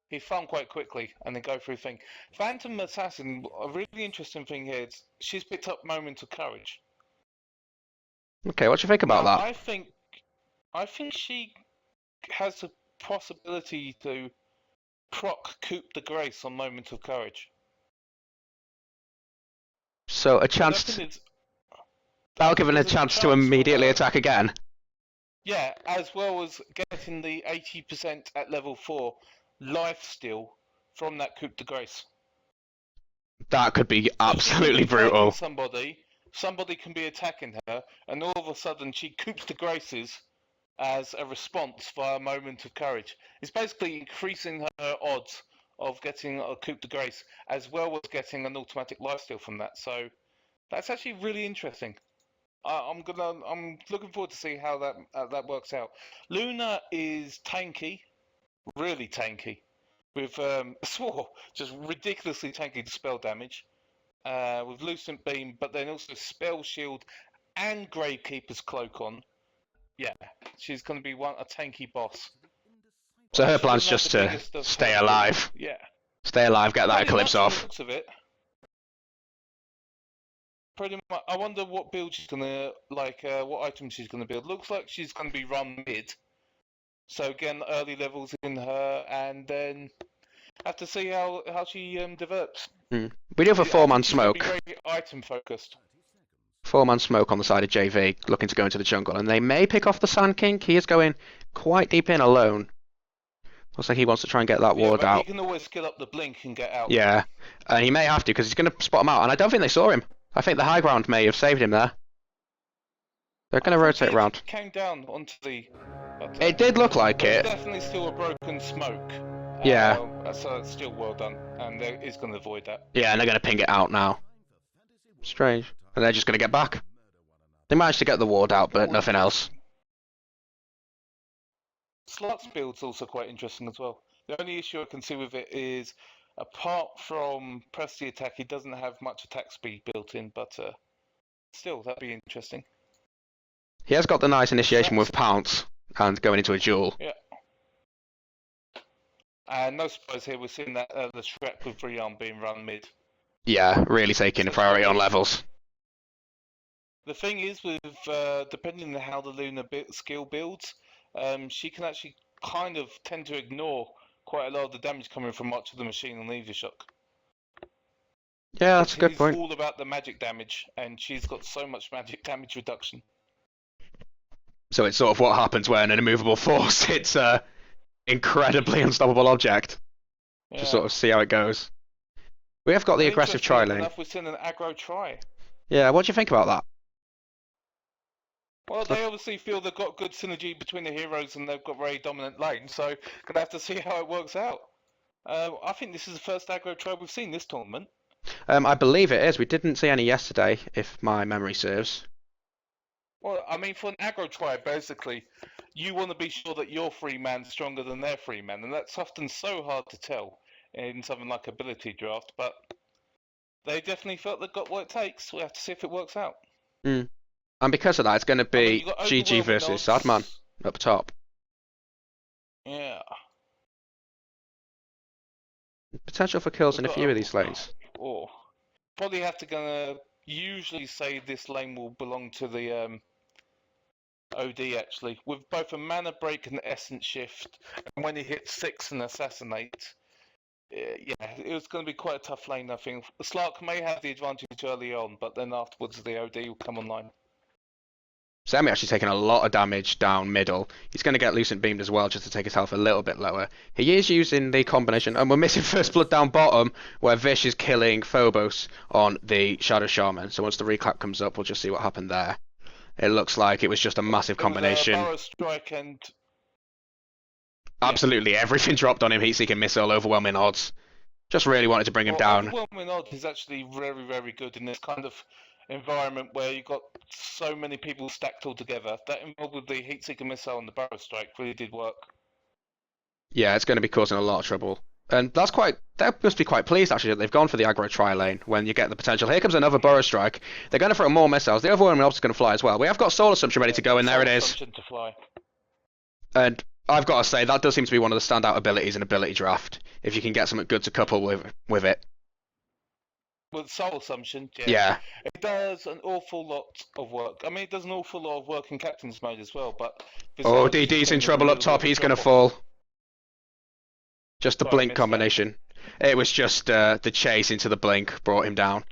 He farm quite quickly and then go through thing. Phantom Assassin, a really interesting thing here. She's picked up Moment of Courage. Okay, what do you think about that? I think she has the possibility to proc Coup de Grace on Moment of Courage. So a chance. That'll give him a chance to immediately attack again. Yeah, as well as getting the 80% at level 4 life steal from that Coup de Grace. That could be absolutely brutal. Somebody can be attacking her, and all of a sudden she Coups de Graces as a response via Moment of Courage. It's basically increasing her odds of getting a Coup de Grace, as well as getting an automatic lifesteal from that. So that's actually really interesting. I'm looking forward to see how that works out. Luna is tanky, really tanky, with just ridiculously tanky spell damage, with Lucent Beam, but then also Spell Shield and Gravekeeper's Cloak on. Yeah, she's going to be a tanky boss. So her plan's just to stay alive. Yeah. Stay alive, get that Eclipse off. Looks of it. Pretty much. I wonder what build she's gonna what item she's gonna build. Looks like she's gonna be run mid. So again, early levels in her, and then have to see how she develops. We do have a 4-man smoke. Be very item focused. 4-man smoke on the side of JV, looking to go into the jungle, and they may pick off the Sand King. He is going quite deep in alone. Looks like he wants to try and get that ward out. He can always skill up the blink and get out. Yeah, and he may have to because he's going to spot him out, and I don't think they saw him. I think the high ground may have saved him there. They're going to rotate around. It came down onto the. But, It did look like there's it. definitely still a broken smoke. Yeah. So it's still well done, and there is going to avoid that. Yeah, and they're going to ping it out now. Strange. And they're just going to get back. They managed to get the ward out, but nothing else. Slot's build's also quite interesting as well. The only issue I can see with it is, apart from press the attack, he doesn't have much attack speed built in, but still, that'd be interesting. He has got the nice initiation with Pounce and going into a duel. Yeah. And no surprise here, we're seeing that the Shrek with Rearm being run mid. Yeah, really taking priority on levels. The thing is, with depending on how the Luna skill builds, she can actually kind of tend to ignore quite a lot of the damage coming from much of the machine on Lever Shock. Yeah, that's a good point. It's all about the magic damage, and she's got so much magic damage reduction. So it's sort of what happens when an immovable force hits a incredibly unstoppable object. Yeah. To sort of see how it goes. We have got the aggressive tri lane. We're seeing an aggro tri. Yeah, what do you think about that? Well, they obviously feel they've got good synergy between the heroes and they've got very dominant lane, so gonna have to see how it works out. I think this is the first aggro tri we've seen this tournament. I believe it is. We didn't see any yesterday, if my memory serves. Well, I mean, for an aggro tri, basically, you want to be sure that your free man's stronger than their free man, and that's often so hard to tell in something like ability draft, but they definitely felt they've got what it takes. We have to see if it works out. Mm. And because of that, it's going to be GG versus Sadman up top. Yeah. Potential for kills in a few of these lanes. Oh, probably have to gonna usually say this lane will belong to the OD actually, with both a mana break and essence shift, and when he hits 6 and assassinate, yeah, it was going to be quite a tough lane. I think Slark may have the advantage early on, but then afterwards the OD will come online. Sammy actually taking a lot of damage down middle. He's going to get Lucent Beamed as well, just to take his health a little bit lower. He is using the combination, and we're missing First Blood down bottom, where Vish is killing Phobos on the Shadow Shaman. So once the reclap comes up, we'll just see what happened there. It looks like it was just a massive combination. Burrow strike and absolutely everything dropped on him. Heat-seeking missile, overwhelming odds. Just really wanted to bring him down. Overwhelming odds is actually very, very good in this kind of environment where you've got so many people stacked all together. That involved with the heat-seeking missile and the Burrow strike really did work. Yeah, it's going to be causing a lot of trouble. And they must be quite pleased actually that they've gone for the aggro tri lane when you get the potential. Here comes another Burrow strike. They're going to throw more missiles. The overwhelming odds is going to fly as well. We have got Soul Assumption ready to go, and there it is. To fly. And I've got to say, that does seem to be one of the standout abilities in ability draft. If you can get something good to couple with it. With Soul Assumption, yeah. It does an awful lot of work. I mean, it does an awful lot of work in Captain's Mode as well, but... Oh, DD's in trouble up top. He's going to fall. Just the blink combination. It was just the chase into the blink brought him down.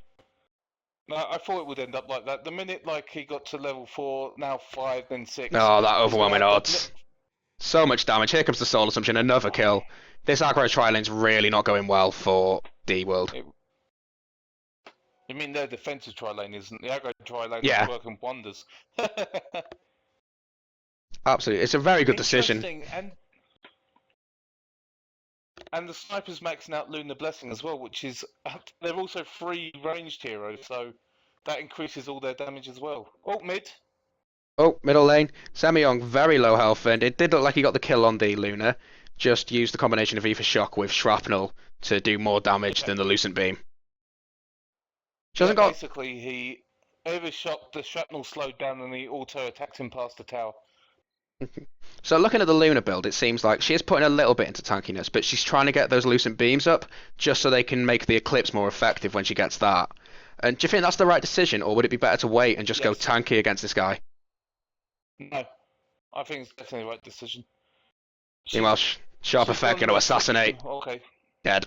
No, I thought it would end up like that. The minute he got to level 4, now 5, then 6. Oh, that overwhelming odds. So much damage. Here comes the Soul Assumption, another kill. This aggro tri lane's really not going well for D-World. You mean their defensive tri lane isn't? The aggro tri lane is working wonders. Absolutely. It's a very good decision. And the sniper's maxing out Lunar Blessing as well, which is... They're also free ranged heroes, so that increases all their damage as well. Oh, mid. Oh, middle lane. Semyong, very low health, and it did look like he got the kill on the Luna. Just used the combination of Aether Shock with Shrapnel to do more damage than the Lucent Beam. Basically, he Aether Shock, the Shrapnel slowed down, and he auto attacked him past the tower. So looking at the Luna build, it seems like she is putting a little bit into tankiness, but she's trying to get those Lucent Beams up just so they can make the Eclipse more effective when she gets that. And do you think that's the right decision, or would it be better to wait and just go tanky against this guy? No, I think it's definitely the right decision. Meanwhile, Sharp Effect going to assassinate. Okay. Dead.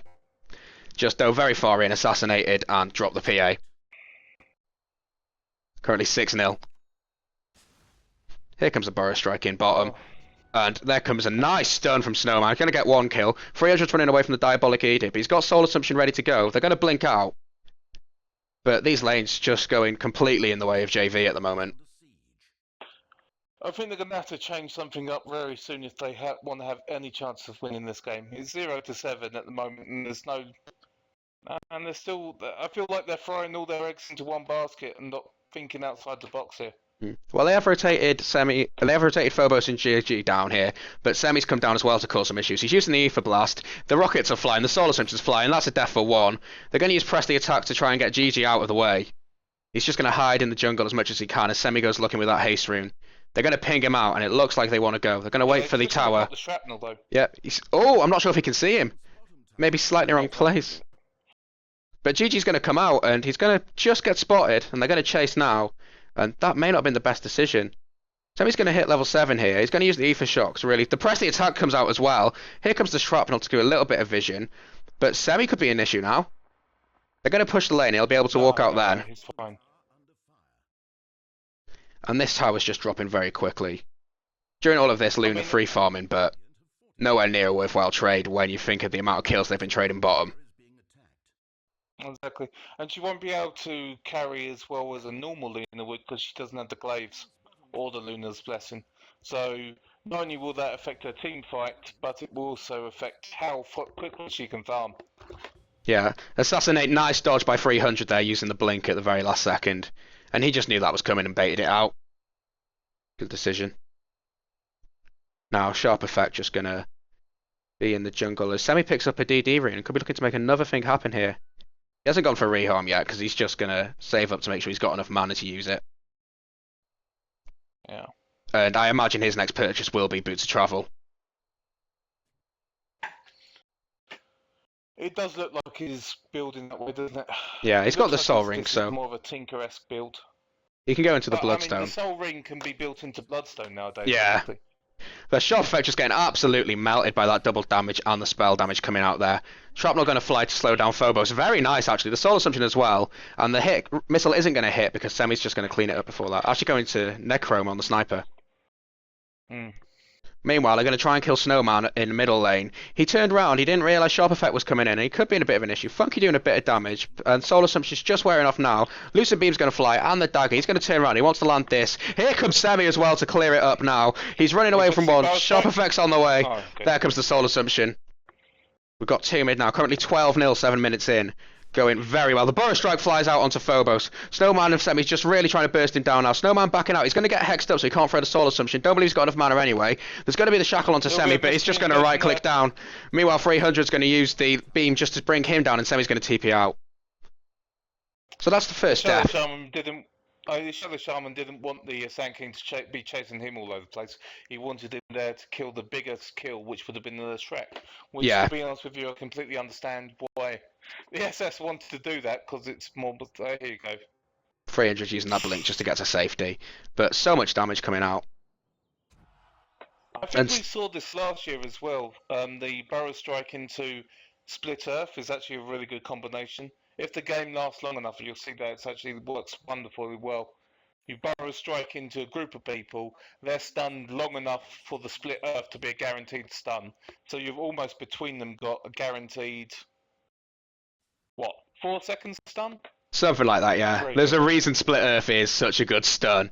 Just dove very far in, assassinated, and dropped the PA. Currently 6-0. Here comes a Burrow strike in bottom. And there comes a nice stun from Snowman. Going to get one kill. 300 running away from the Diabolic Edict. He's got Soul Assumption ready to go. They're going to blink out. But these lanes just going completely in the way of JV at the moment. I think they're going to have to change something up very soon if they want to have any chance of winning this game. It's 0-7 at the moment, and there's no. And they're still. I feel like they're throwing all their eggs into one basket and not thinking outside the box here. Well, they have rotated Phobos and GG down here, but Semi's come down as well to cause some issues. He's using the Ether Blast, the rockets are flying, the Solar Assumption's flying, that's a death for one. They're going to use Press the Attack to try and get GG out of the way. He's just going to hide in the jungle as much as he can as Semi goes looking with that haste rune. They're going to ping him out, and it looks like they want to go. They're going to wait for the tower. The shrapnel, though. Yeah. Oh, I'm not sure if he can see him. Maybe slightly wrong place. But GG's going to come out, and he's going to just get spotted, and they're going to chase now. And that may not have been the best decision. Semi's going to hit level 7 here. He's going to use the Ether Shocks, really. The Press the Attack comes out as well. Here comes the Shrapnel to do a little bit of vision. But Semi could be an issue now. They're going to push the lane. He'll be able to walk out then. He's fine. And this tower's just dropping very quickly. During all of this, Luna free farming, but nowhere near a worthwhile trade when you think of the amount of kills they've been trading bottom. Exactly. And she won't be able to carry as well as a normal Luna would because she doesn't have the glaives or the Luna's Blessing. So not only will that affect her team fight, but it will also affect how quickly she can farm. Yeah, Assassinate, nice dodge by 300 there using the blink at the very last second. And he just knew that was coming and baited it out. Good decision. Now, Sharp Effect just going to be in the jungle as Semi picks up a DD rune and could be looking to make another thing happen here. He hasn't gone for reharm yet because he's just going to save up to make sure he's got enough mana to use it. Yeah. And I imagine his next purchase will be Boots of Travel. It does look like he's building that way, doesn't it? Yeah, he's got the Soul Ring, so more of a Tinker-esque build. He can go into the Bloodstone. I mean, the Soul Ring can be built into Bloodstone nowadays. Yeah. Basically. The Sharp Effect just getting absolutely melted by that double damage and the spell damage coming out there. Shrapnel going to fly to slow down Phobos. Very nice, actually. The Soul Assumption as well. And the missile isn't going to hit because Semi's just going to clean it up before that. Actually going to Necrome on the sniper. Meanwhile, they're going to try and kill Snowman in the middle lane. He turned around, he didn't realise Sharp Effect was coming in, and he could be in a bit of an issue. Funky doing a bit of damage, and Soul Assumption's just wearing off now. Lucid Beam's going to fly, and the dagger. He's going to turn around, he wants to land this. Here comes Semi as well to clear it up now. He's running away from one. Sharp Effect's on the way. Oh, okay. There comes the Soul Assumption. We've got 2 mid now, currently 12-0, 7 minutes in. Going very well. The Burrow Strike flies out onto Phobos. Snowman and Semi's just really trying to burst him down now. Snowman backing out. He's going to get hexed up so he can't throw the Soul Assumption. Don't believe he's got enough mana anyway. There's going to be the Shackle onto Semi, but he's just going to right-click down. Meanwhile, 300's going to use the beam just to bring him down, and Semi's going to TP out. So that's the first death. The Shadow Shaman didn't want the Sand King to be chasing him all over the place. He wanted him there to kill the biggest kill, which would have been the Shrek. Which, to be honest with you, I completely understand why the SS wanted to do that, because it's more... Here you go. 300 using that blink just to get to safety. But so much damage coming out. I think we saw this last year as well. The Burrow Strike into Split Earth is actually a really good combination. If the game lasts long enough, you'll see that it actually works wonderfully well. You Burrow Strike into a group of people, they're stunned long enough for the Split Earth to be a guaranteed stun. So you've almost between them got a guaranteed, 4 seconds stun? Something like that, yeah. There's a reason Split Earth is such a good stun.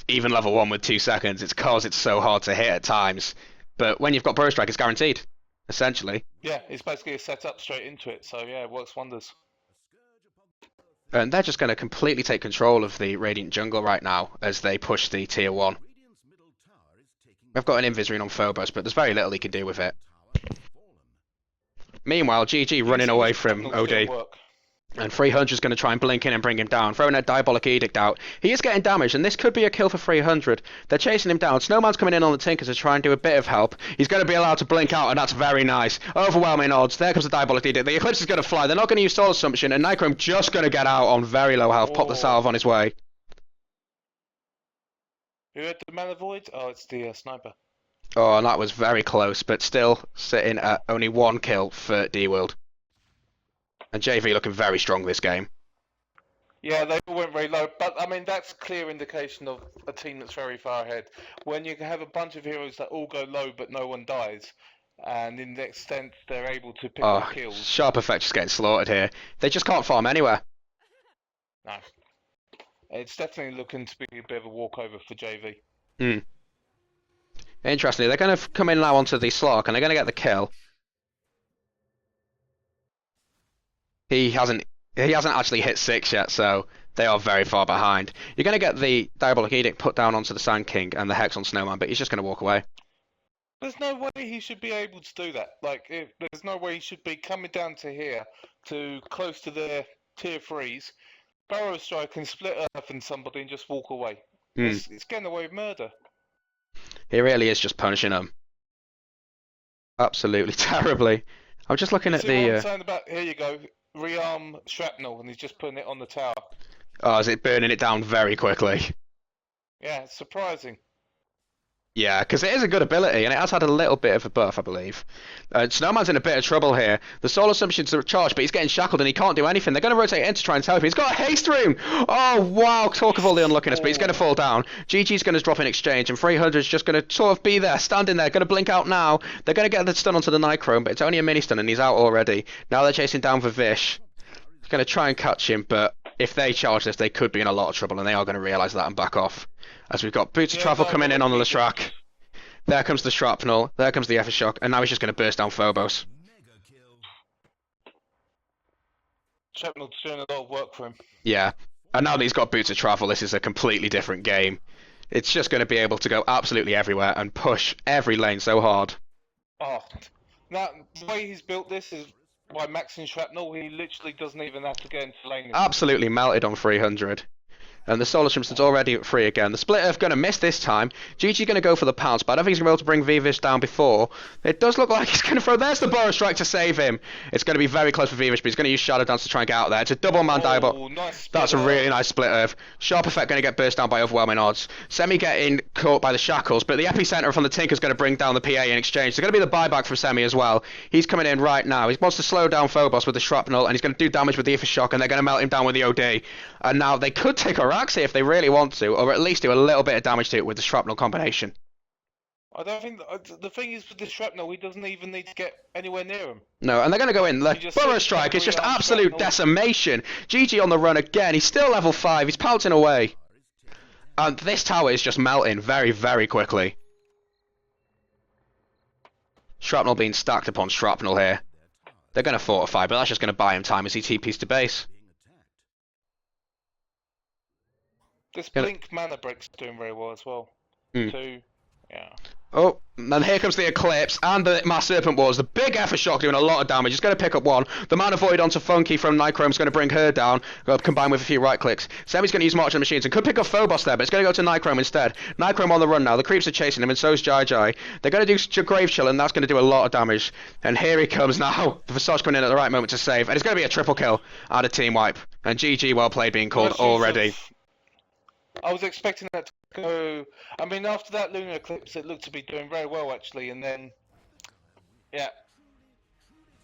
Even level 1 with 2 seconds, it's because it's so hard to hit at times. But when you've got Burrow Strike, it's guaranteed, essentially. Yeah, it's basically a setup straight into it, so yeah, it works wonders. And they're just going to completely take control of the Radiant jungle right now as they push the tier 1. I've got an Invis rune on Phobos, but there's very little he can do with it. Meanwhile, GG running away from OD. And 300's going to try and blink in and bring him down, throwing that Diabolic Edict out. He is getting damaged, and this could be a kill for 300. They're chasing him down. Snowman's coming in on the Tinker to try and do a bit of help. He's going to be allowed to blink out, and that's very nice. Overwhelming odds. There comes the Diabolic Edict. The Eclipse is going to fly. They're not going to use Soul Assumption, and Nichrome just going to get out on very low health. Pop the salve on his way. Who had the Mana Void? Oh, it's the Sniper. Oh, and that was very close, but still sitting at only 1 kill for D-World. And JV looking very strong this game. Yeah, they all went very low, but I mean that's a clear indication of a team that's very far ahead. When you have a bunch of heroes that all go low but no one dies, and in the extent they're able to pick up kills. Sharp Effect just getting slaughtered here. They just can't farm anywhere. No. It's definitely looking to be a bit of a walkover for JV. Hmm. Interestingly, they're going to come in now onto the Slark, and they're going to get the kill. He hasn't he hasn't actually hit 6 yet, so they are very far behind. You're going to get the Diabolic Edict put down onto the Sand King and the Hex on Snowman, but he's just going to walk away. There's no way he should be able to do that. Like, there's no way he should be coming down to here, to close to their tier 3s, barrow strike and split earth and somebody and just walk away. Hmm. It's getting away with murder. He really is just punishing them. Absolutely terribly. I'm just looking You at see what I'm the. saying about, here you go, rearm shrapnel, and he's just putting it on the tower. Oh, is it burning it down very quickly? Yeah, it's surprising. Yeah, because it is a good ability, and it has had a little bit of a buff, I believe. Snowman's in a bit of trouble here. The Soul Assumptions are charged, but he's getting shackled and he can't do anything. They're going to rotate in to try and help him. He's got a haste room! Oh, wow, talk of all the unluckiness, but he's going to fall down. GG's going to drop in exchange, and 300's just going to sort of be there, standing there, going to blink out now. They're going to get the stun onto the Nightchrome, but it's only a mini-stun, and he's out already. Now they're chasing down for Vish. He's going to try and catch him, but if they charge this, they could be in a lot of trouble, and they are going to realise that and back off. As we've got Boots of Travel coming in on the Leshrac. There comes the Shrapnel, there comes the Eftershock, and now he's just going to burst down Phobos. Shrapnel's doing a lot of work for him. Yeah, and now that he's got Boots of Travel, this is a completely different game. It's just going to be able to go absolutely everywhere and push every lane so hard. Oh, now the way he's built this is by maxing shrapnel. He literally doesn't even have to get into laning. Absolutely melted on 300. And the Solar Shrimpson's already at 3 again. The Split Earth going to miss this time. GG going to go for the pounce, but I don't think he's going to be able to bring Vivish down before. It does look like he's going to throw... There's the Burrow Strike to save him. It's going to be very close for Vivish, but he's going to use Shadow Dance to try and get out there. It's a double-man Diabot. Nice. That's a really nice Split Earth. Sharp Effect going to get burst down by overwhelming odds. Semi getting caught by the shackles, but the Epicenter from the Tinker's going to bring down the PA in exchange. There's going to be the buyback from Semi as well. He's coming in right now. He wants to slow down Phobos with the Shrapnel, and he's going to do damage with the Shock, and they're going to melt him down with the OD. And now they could take a Raxi if they really want to, or at least do a little bit of damage to it with the Shrapnel combination. I don't think the thing is with the shrapnel, he doesn't even need to get anywhere near him. No, and they're going to go in. The Burrow Strike is just absolute decimation. GG on the run again. He's still level 5. He's pouncing away. And this tower is just melting very, very quickly. Shrapnel being stacked upon Shrapnel here. They're going to fortify, but that's just going to buy him time as he TPs to base. This Blink mana break's doing very well as well. 2, yeah. Oh, and here comes the Eclipse and the Mass Serpent Wars. The big Eftershock doing a lot of damage. It's going to pick up one. The Mana Void onto Funky from Nightchrome's going to bring her down, combined with a few right clicks. Semi's going to use March on the Machines and could pick up Phobos there, but it's going to go to Nightchrome instead. Nightchrome on the run now. The creeps are chasing him, and so's Jai Jai. They're going to do Grave Chill, and that's going to do a lot of damage. And here he comes now. The Visage coming in at the right moment to save, and it's going to be a triple kill and a team wipe. And GG, well played, being called already. I was expecting that to go. I mean, after that lunar eclipse, it looked to be doing very well actually, and then, yeah.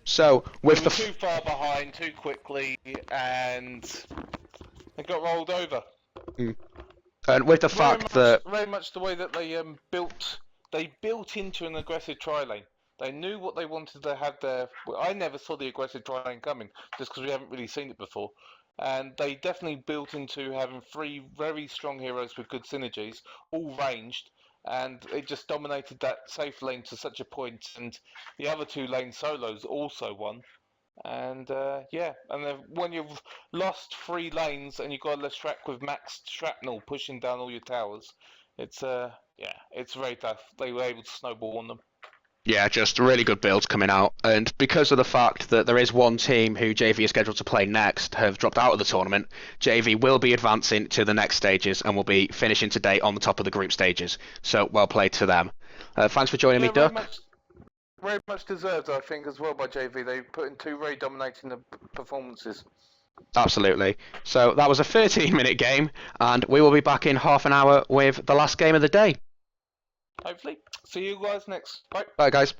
So with they were too far behind, too quickly, and they got rolled over. And with the fact that very much the way that they built into an aggressive tri lane. They knew what they wanted to have there. I never saw the aggressive tri lane coming, just because we haven't really seen it before. And they definitely built into having 3 very strong heroes with good synergies, all ranged, and it just dominated that safe lane to such a point. And the other 2 lane solos also won. And yeah, and then when you've lost 3 lanes and you've got a Leshrac with maxed shrapnel pushing down all your towers, it's yeah, it's very tough. They were able to snowball on them. yeah, just really good builds coming out, and because of the fact that there is one team who JV is scheduled to play next have dropped out of the tournament, JV will be advancing to the next stages and will be finishing today on the top of the group stages. So well played to them. Thanks for joining me, Duck. Very much deserved, I think, as well by JV. They put in 2 very dominating performances. Absolutely. So that was a 13-minute game, and we will be back in half an hour with the last game of the day. Hopefully. See you guys next. Bye. Bye, guys.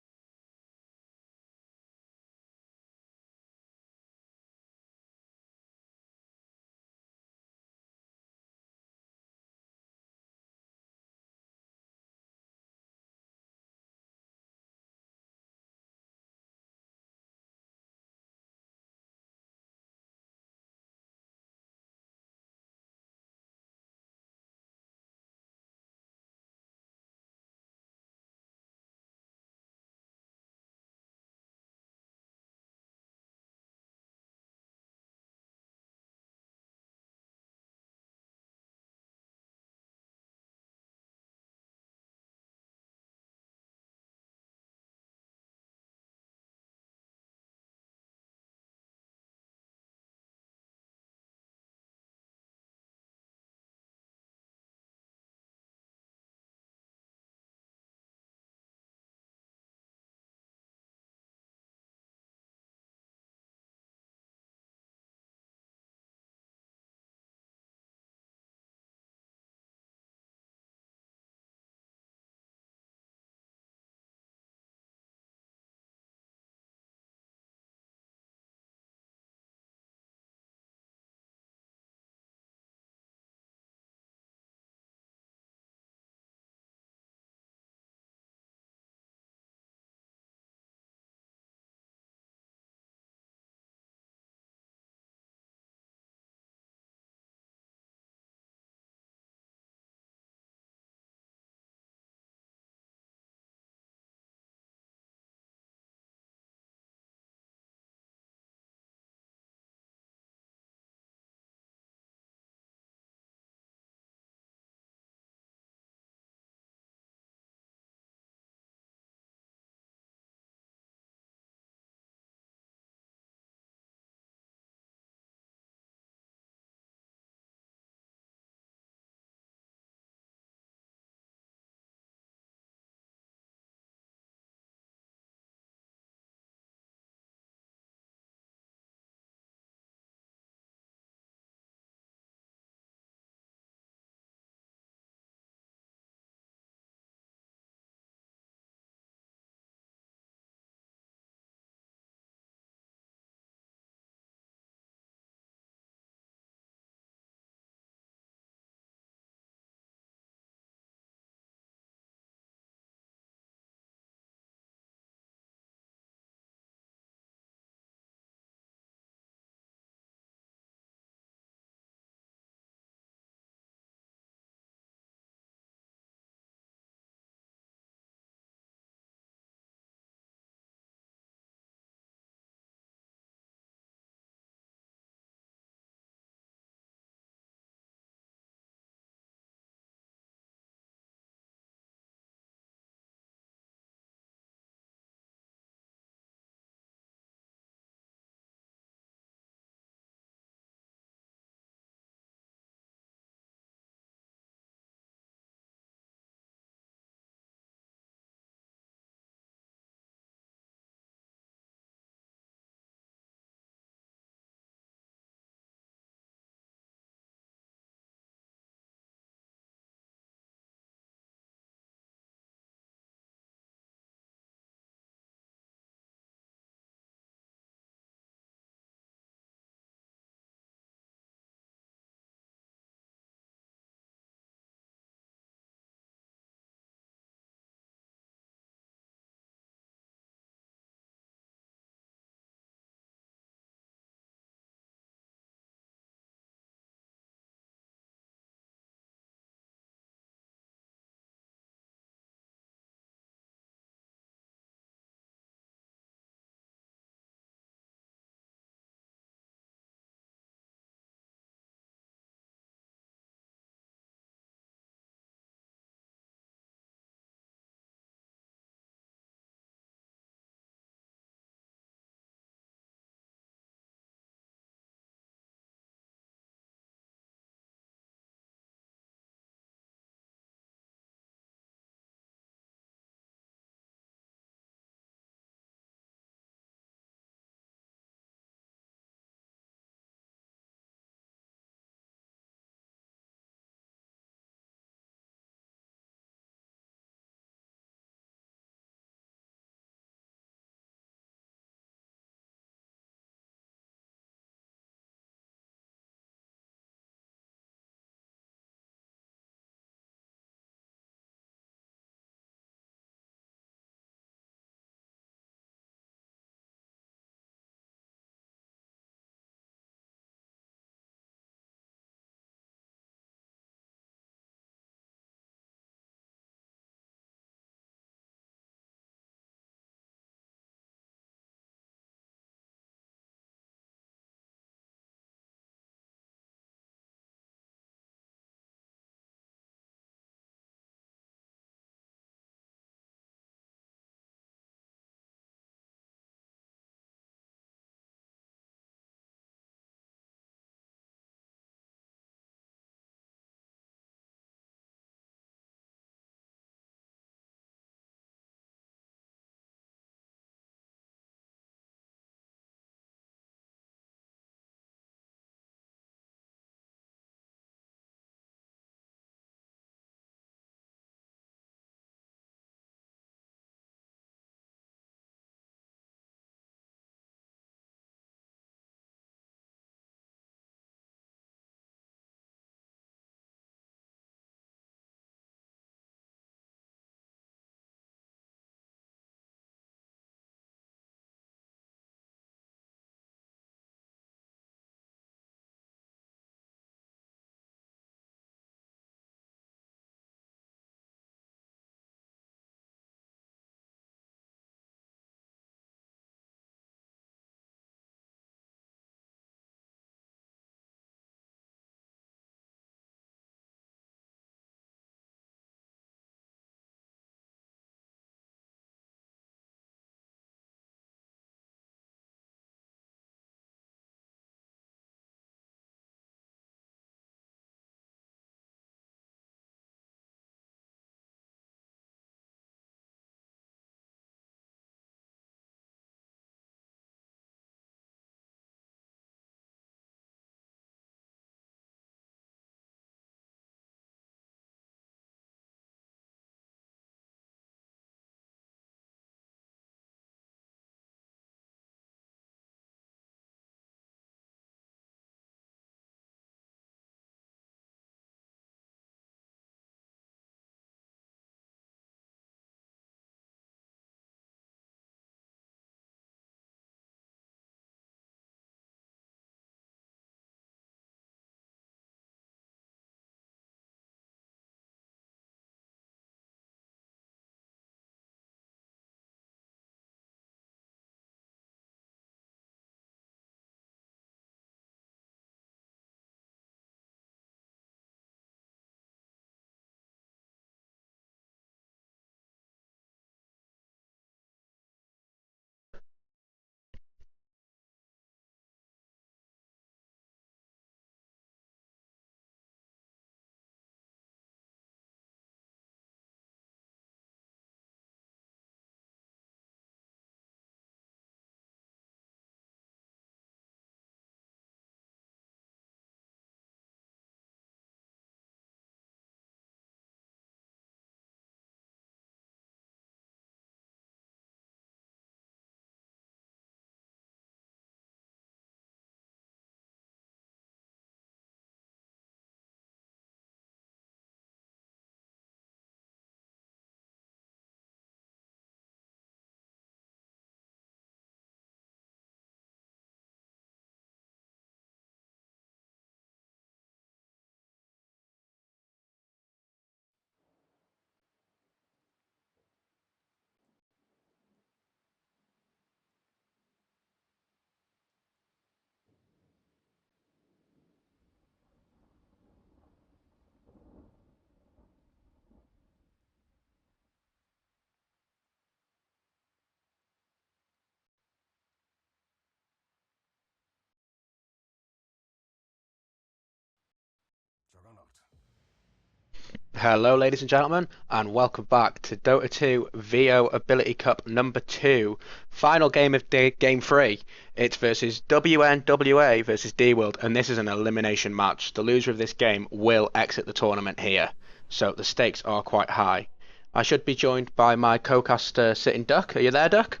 Hello, ladies and gentlemen, and welcome back to Dota 2 VO Ability Cup number 2. Final game of game 3. It's versus WNWA versus DWorld, and this is an elimination match. The loser of this game will exit the tournament here, so the stakes are quite high. I should be joined by my co-caster, Sitting Duck. Are you there, Duck?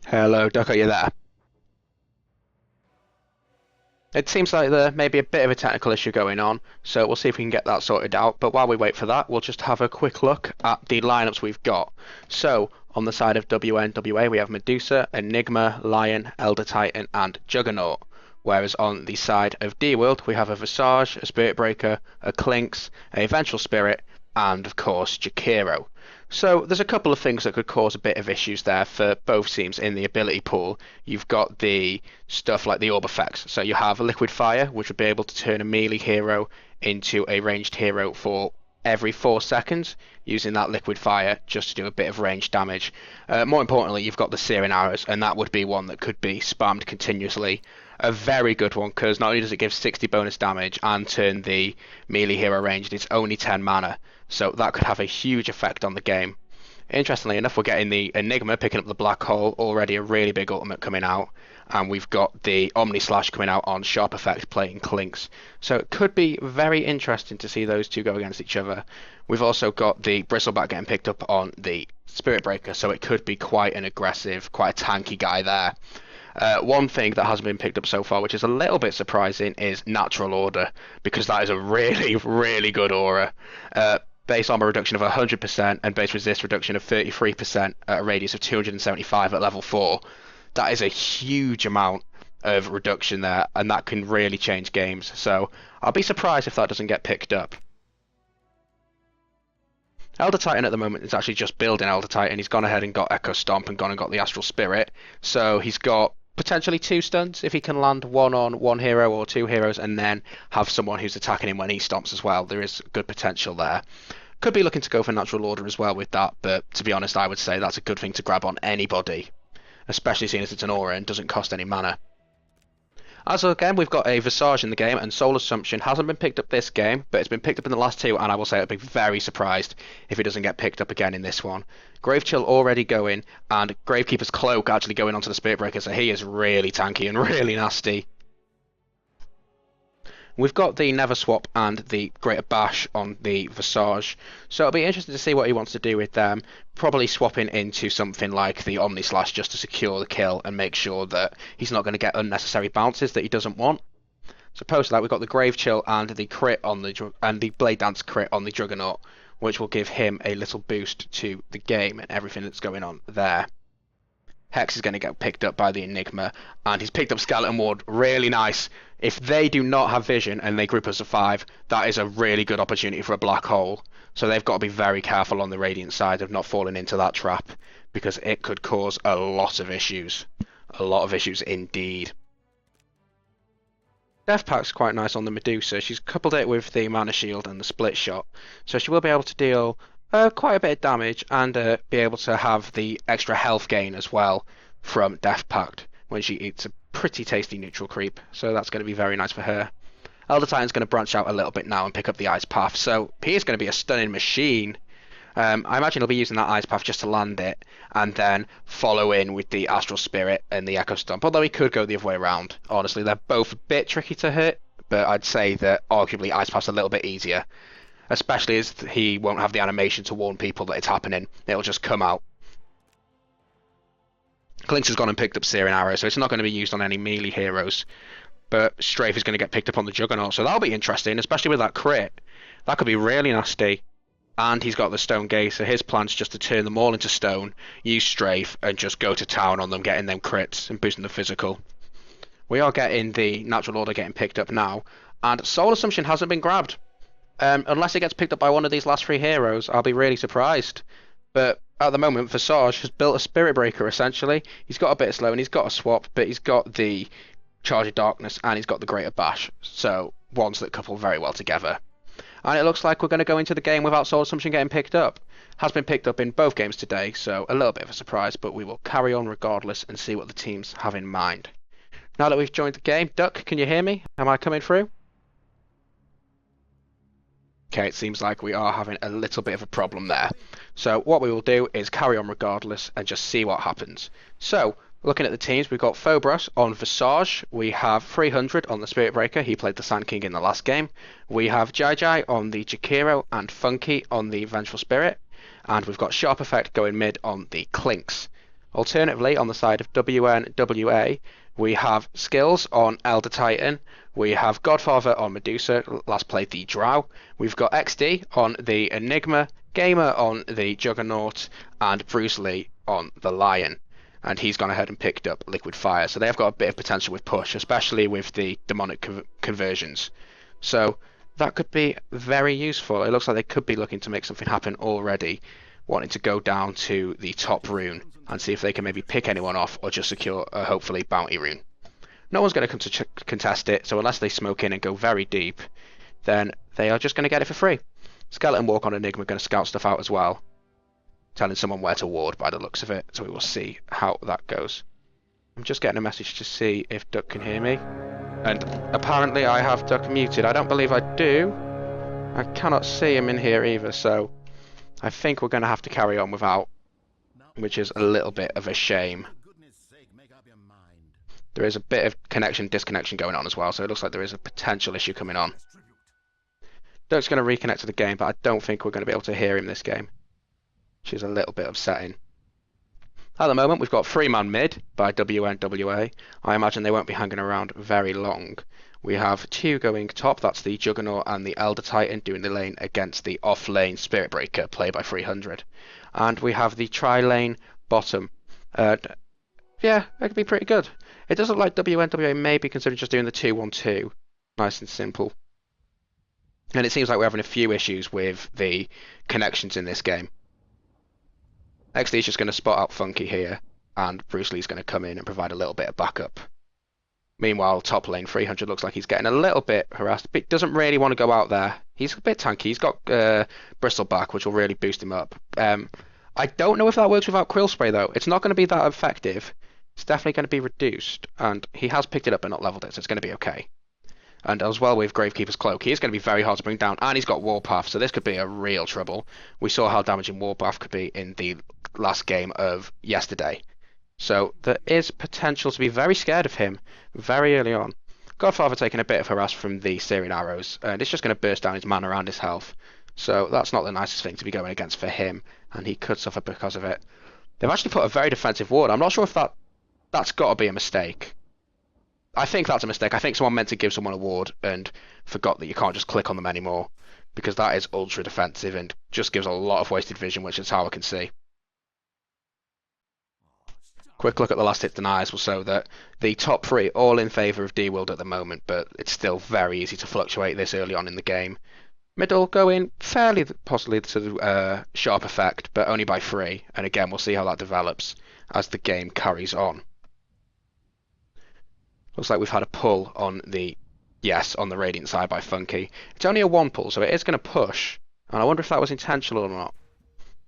Hello, Duck, are you there? It seems like there may be a bit of a technical issue going on, so we'll see if we can get that sorted out. But while we wait for that, we'll just have a quick look at the lineups we've got. So, on the side of WNWA, we have Medusa, Enigma, Lion, Elder Titan, and Juggernaut. Whereas on the side of D-World, we have a Visage, a Spirit Breaker, a Clinks, a Vengeful Spirit, and of course, Jakiro. So there's a couple of things that could cause a bit of issues there for both teams in the ability pool. You've got the stuff like the orb effects. So you have a liquid fire, which would be able to turn a melee hero into a ranged hero for every 4 seconds, using that liquid fire just to do a bit of range damage. More importantly, you've got the searing arrows, and that would be one that could be spammed continuously. A very good one, because not only does it give 60 bonus damage and turn the melee hero ranged, it's only 10 mana, so that could have a huge effect on the game. Interestingly enough, we're getting the Enigma picking up the Black Hole, already a really big ultimate coming out, and we've got the Omni Slash coming out on Sharp Effect playing Clinks. So it could be very interesting to see those two go against each other. We've also got the Bristleback getting picked up on the Spirit Breaker, so it could be quite an aggressive, quite a tanky guy there. One thing that hasn't been picked up so far, which is a little bit surprising, is Natural Order, because that is a really, really good aura. Base armor reduction of 100% and base resist reduction of 33% at a radius of 275 at level 4. That is a huge amount of reduction there, and that can really change games. So I'll be surprised if that doesn't get picked up. Elder Titan at the moment is actually just building Elder Titan. He's gone ahead and got Echo Stomp and gone and got the Astral Spirit. So he's got potentially 2 stuns if he can land one on one hero or 2 heroes and then have someone who's attacking him when he stomps as well. There is good potential there. Could be looking to go for Natural Order as well with that, but to be honest, I would say that's a good thing to grab on anybody, especially seeing as it's an aura and doesn't cost any mana. As again, we've got a Visage in the game, and Soul Assumption hasn't been picked up this game, but it's been picked up in the last 2, and I will say I'd be very surprised if it doesn't get picked up again in this one. Grave Chill already going, and Gravekeeper's Cloak actually going onto the Spirit Breaker, so he is really tanky and really nasty. We've got the Never Swap and the Greater Bash on the Visage, so it'll be interesting to see what he wants to do with them. Probably swapping into something like the Omni Slash just to secure the kill and make sure that he's not going to get unnecessary bounces that he doesn't want. So opposed to that, we've got the Grave Chill and the crit on the Blade Dance crit on the Juggernaut, which will give him a little boost to the game and everything that's going on there. Hex is going to get picked up by the Enigma, and he's picked up Skeleton Ward. Really nice. If they do not have vision and they group as a 5, that is a really good opportunity for a black hole. So they've got to be very careful on the Radiant side of not falling into that trap, because it could cause a lot of issues. A lot of issues indeed. Death Pack's quite nice on the Medusa. She's coupled it with the Mana Shield and the Split Shot, so she will be able to deal quite a bit of damage and be able to have the extra health gain as well from Death Pact when she eats a pretty tasty neutral creep, so that's going to be very nice for her. Elder Titan's going to branch out a little bit now and pick up the Ice Path, so he is going to be a stunning machine. I imagine he'll be using that Ice Path just to land it, and then follow in with the Astral Spirit and the Echo Stomp, although he could go the other way around. Honestly, they're both a bit tricky to hit, but I'd say that arguably Ice Path's a little bit easier, especially as he won't have the animation to warn people that it's happening. It'll just come out. Clinks has gone and picked up Searing Arrow, so it's not going to be used on any melee heroes. But Strafe is going to get picked up on the Juggernaut, so that'll be interesting, especially with that crit. That could be really nasty. And he's got the Stone Gate, so his plan's just to turn them all into stone, use Strafe, and just go to town on them, getting them crits and boosting the physical. We are getting the Natural Order getting picked up now, and Soul Assumption hasn't been grabbed. Unless it gets picked up by one of these last 3 heroes, I'll be really surprised. But at the moment, Visage has built a Spirit Breaker, essentially. He's got a bit of slow and he's got a swap, but he's got the Charge of Darkness and he's got the Greater Bash. So, ones that couple very well together. And it looks like we're going to go into the game without Soul Assumption getting picked up. Has been picked up in both games today, so a little bit of a surprise, but we will carry on regardless and see what the teams have in mind. Now that we've joined the game, Duck, can you hear me? Am I coming through? Okay, it seems like we are having a little bit of a problem there. So what we will do is carry on regardless and just see what happens. So, looking at the teams, we've got Phobros on Visage. We have 300 on the Spirit Breaker. He played the Sand King in the last game. We have Jai on the Jakiro and Funky on the Vengeful Spirit. And we've got Sharp Effect going mid on the Clinks. Alternatively, on the side of WNWA, we have Skills on Elder Titan. We have Godfather on Medusa, last played the Drow. We've got XD on the Enigma, Gamer on the Juggernaut, and Bruce Lee on the Lion. And he's gone ahead and picked up Liquid Fire. So they've got a bit of potential with push, especially with the demonic conversions. So that could be very useful. It looks like they could be looking to make something happen already, wanting to go down to the top rune and see if they can maybe pick anyone off or just secure a hopefully bounty rune. No one's going to come to contest it, so unless they smoke in and go very deep, then they are just going to get it for free. Skeleton Walk on Enigma going to scout stuff out as well, telling someone where to ward by the looks of it, so we will see how that goes. I'm just getting a message to see if Duck can hear me, and apparently I have Duck muted. I don't believe I do. I cannot see him in here either, so I think we're going to have to carry on without, which is a little bit of a shame. There is a bit of disconnection going on as well, so it looks like there is a potential issue coming on. Duck's going to reconnect to the game, but I don't think we're going to be able to hear him this game, which is a little bit upsetting. At the moment, we've got 3-man mid by WNWA. I imagine they won't be hanging around very long. We have 2 going top, that's the Juggernaut and the Elder Titan doing the lane against the off-lane Spirit Breaker, played by 300. And we have the tri-lane bottom. Yeah, that could be pretty good. It does look like WNWA may be considering just doing the 2-1-2. Nice and simple. And it seems like we're having a few issues with the connections in this game. XD is just going to spot out Funky here, and Bruce Lee's going to come in and provide a little bit of backup. Meanwhile, top lane 300 looks like he's getting a little bit harassed, but doesn't really want to go out there. He's a bit tanky. He's got Bristleback, which will really boost him up. I don't know if that works without Quill Spray, though. It's not going to be that effective. It's definitely going to be reduced, and he has picked it up but not leveled it, so it's going to be okay. And as well with Gravekeeper's Cloak, he is going to be very hard to bring down, and he's got Warpath, so this could be a real trouble. We saw how damaging Warpath could be in the last game of yesterday. So there is potential to be very scared of him very early on. Godfather taking a bit of harass from the Syrian arrows, and it's just going to burst down his mana and his health. So that's not the nicest thing to be going against for him, and he could suffer because of it. They've actually put a very defensive ward. I'm not sure if that's got to be a mistake. I think that's a mistake. I think someone meant to give someone a ward and forgot that you can't just click on them anymore, because that is ultra defensive and just gives a lot of wasted vision, which is how I can see. Quick look at the last hit deniers will show that the top 3 all in favour of D-World at the moment, but it's still very easy to fluctuate this early on in the game. Middle going fairly possibly to Sharp Effect, but only by 3, and again we'll see how that develops as the game carries on. Looks like we've had a pull on the Radiant side by Funky. It's only a 1 pull, so it is going to push, and I wonder if that was intentional or not.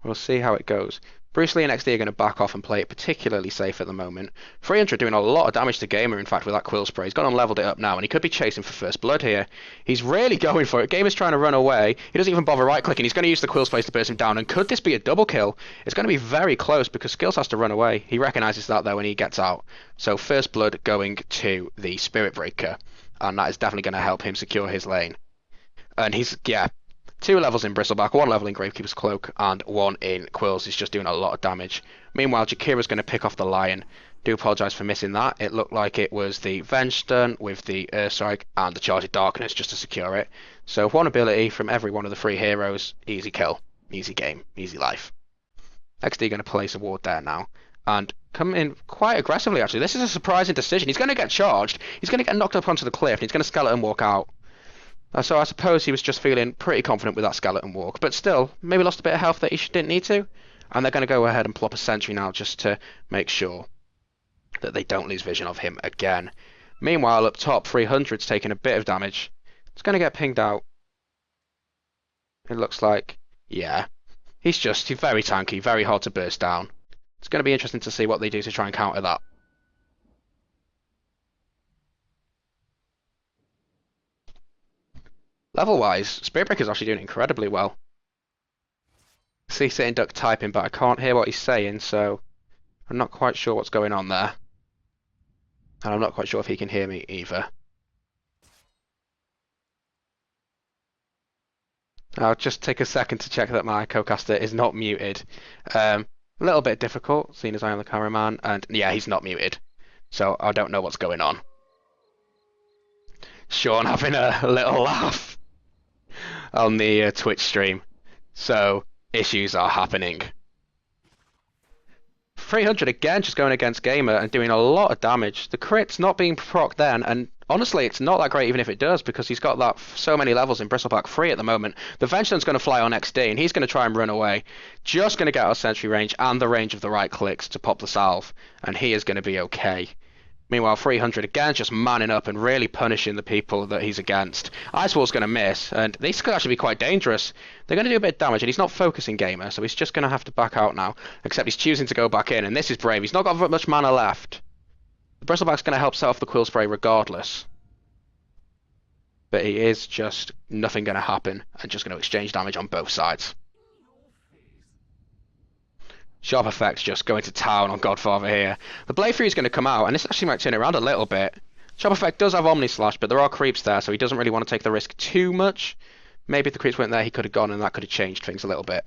We'll see how it goes. Bruce Lee and XD are going to back off and play it particularly safe at the moment. 300 doing a lot of damage to Gamer, in fact, with that Quill Spray. He's gone and leveled it up now, and he could be chasing for first blood here. He's really going for it. Gamer's trying to run away. He doesn't even bother right-clicking. He's going to use the Quill Spray to burst him down, and could this be a double kill? It's going to be very close, because Skills has to run away. He recognises that, though, when he gets out. So first blood going to the Spirit Breaker, and that is definitely going to help him secure his lane. And he's, 2 levels in Bristleback, 1 level in Gravekeeper's Cloak, and 1 in Quills. He's just doing a lot of damage. Meanwhile, Jakira's going to pick off the Lion. Do apologise for missing that. It looked like it was the Venge Stun with the Earthstrike and the Charge of Darkness just to secure it. So 1 ability from every one of the 3 heroes. Easy kill. Easy game. Easy life. XD going to place a ward there now. And come in quite aggressively, actually. This is a surprising decision. He's going to get charged. He's going to get knocked up onto the cliff. And he's going to skeleton walk out. So I suppose he was just feeling pretty confident with that skeleton walk, but still, maybe lost a bit of health that he didn't need to, and they're going to go ahead and plop a sentry now just to make sure that they don't lose vision of him again. Meanwhile, up top, 300's taking a bit of damage. It's going to get pinged out. It looks like, he's very tanky, very hard to burst down. It's going to be interesting to see what they do to try and counter that. Level-wise, Spirit Breaker's actually doing incredibly well. See Sitting Duck typing, but I can't hear what he's saying, so I'm not quite sure what's going on there. And I'm not quite sure if he can hear me either. I'll just take a second to check that my co-caster is not muted. A little bit difficult, seeing as I am the cameraman, and yeah, he's not muted. So I don't know what's going on. Sean having a little laugh on the Twitch stream. So issues are happening. 300 again, just going against Gamer and doing a lot of damage. The crit's not being proc then, and honestly, it's not that great even if it does, because he's got that so many levels in Bristleback free at the moment. The Vengeance going to fly on XD, and he's going to try and run away. Just going to get out of sentry range and the range of the right clicks to pop the salve, and he is going to be okay. Meanwhile, 300 again, just manning up and really punishing the people that he's against. Ice Wall's going to miss, and these could actually be quite dangerous. They're going to do a bit of damage, and he's not focusing Gamer, so he's just going to have to back out now. Except he's choosing to go back in, and this is brave. He's not got much mana left. The Bristleback's going to help set off the Quill Spray regardless. But he is just nothing going to happen, and just going to exchange damage on both sides. Sharp Effects just going to town on Godfather here. The Blade Fury is going to come out, and this actually might turn it around a little bit. Sharp Effect does have Omni Slash, but there are creeps there, so he doesn't really want to take the risk too much. Maybe if the creeps weren't there, he could have gone, and that could have changed things a little bit.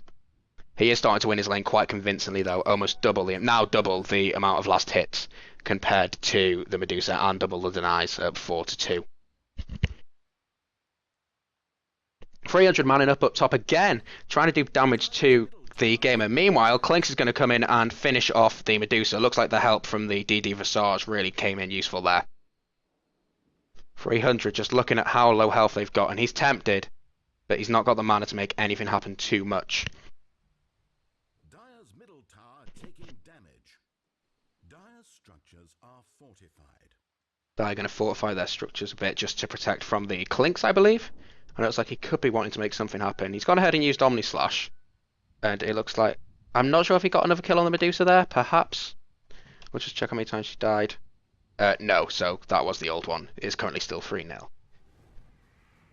He is starting to win his lane quite convincingly, though, almost double the amount of last hits compared to the Medusa, and double the denies at 4-2. 300 manning up top again, trying to do damage to the Gamer. Meanwhile, Clinks is going to come in and finish off the Medusa. Looks like the help from the DD Visage really came in useful there. 300 just looking at how low health they've got, and he's tempted, but he's not got the mana to make anything happen too much. Dire's middle tower taking damage. Dire's structures are fortified. They're going to fortify their structures a bit just to protect from the Clinks, I believe. And it looks like he could be wanting to make something happen. He's gone ahead and used Omni Slash. And it looks like... I'm not sure if he got another kill on the Medusa there, perhaps. We'll just check how many times she died. No, so that was the old one. It is currently still 3-0.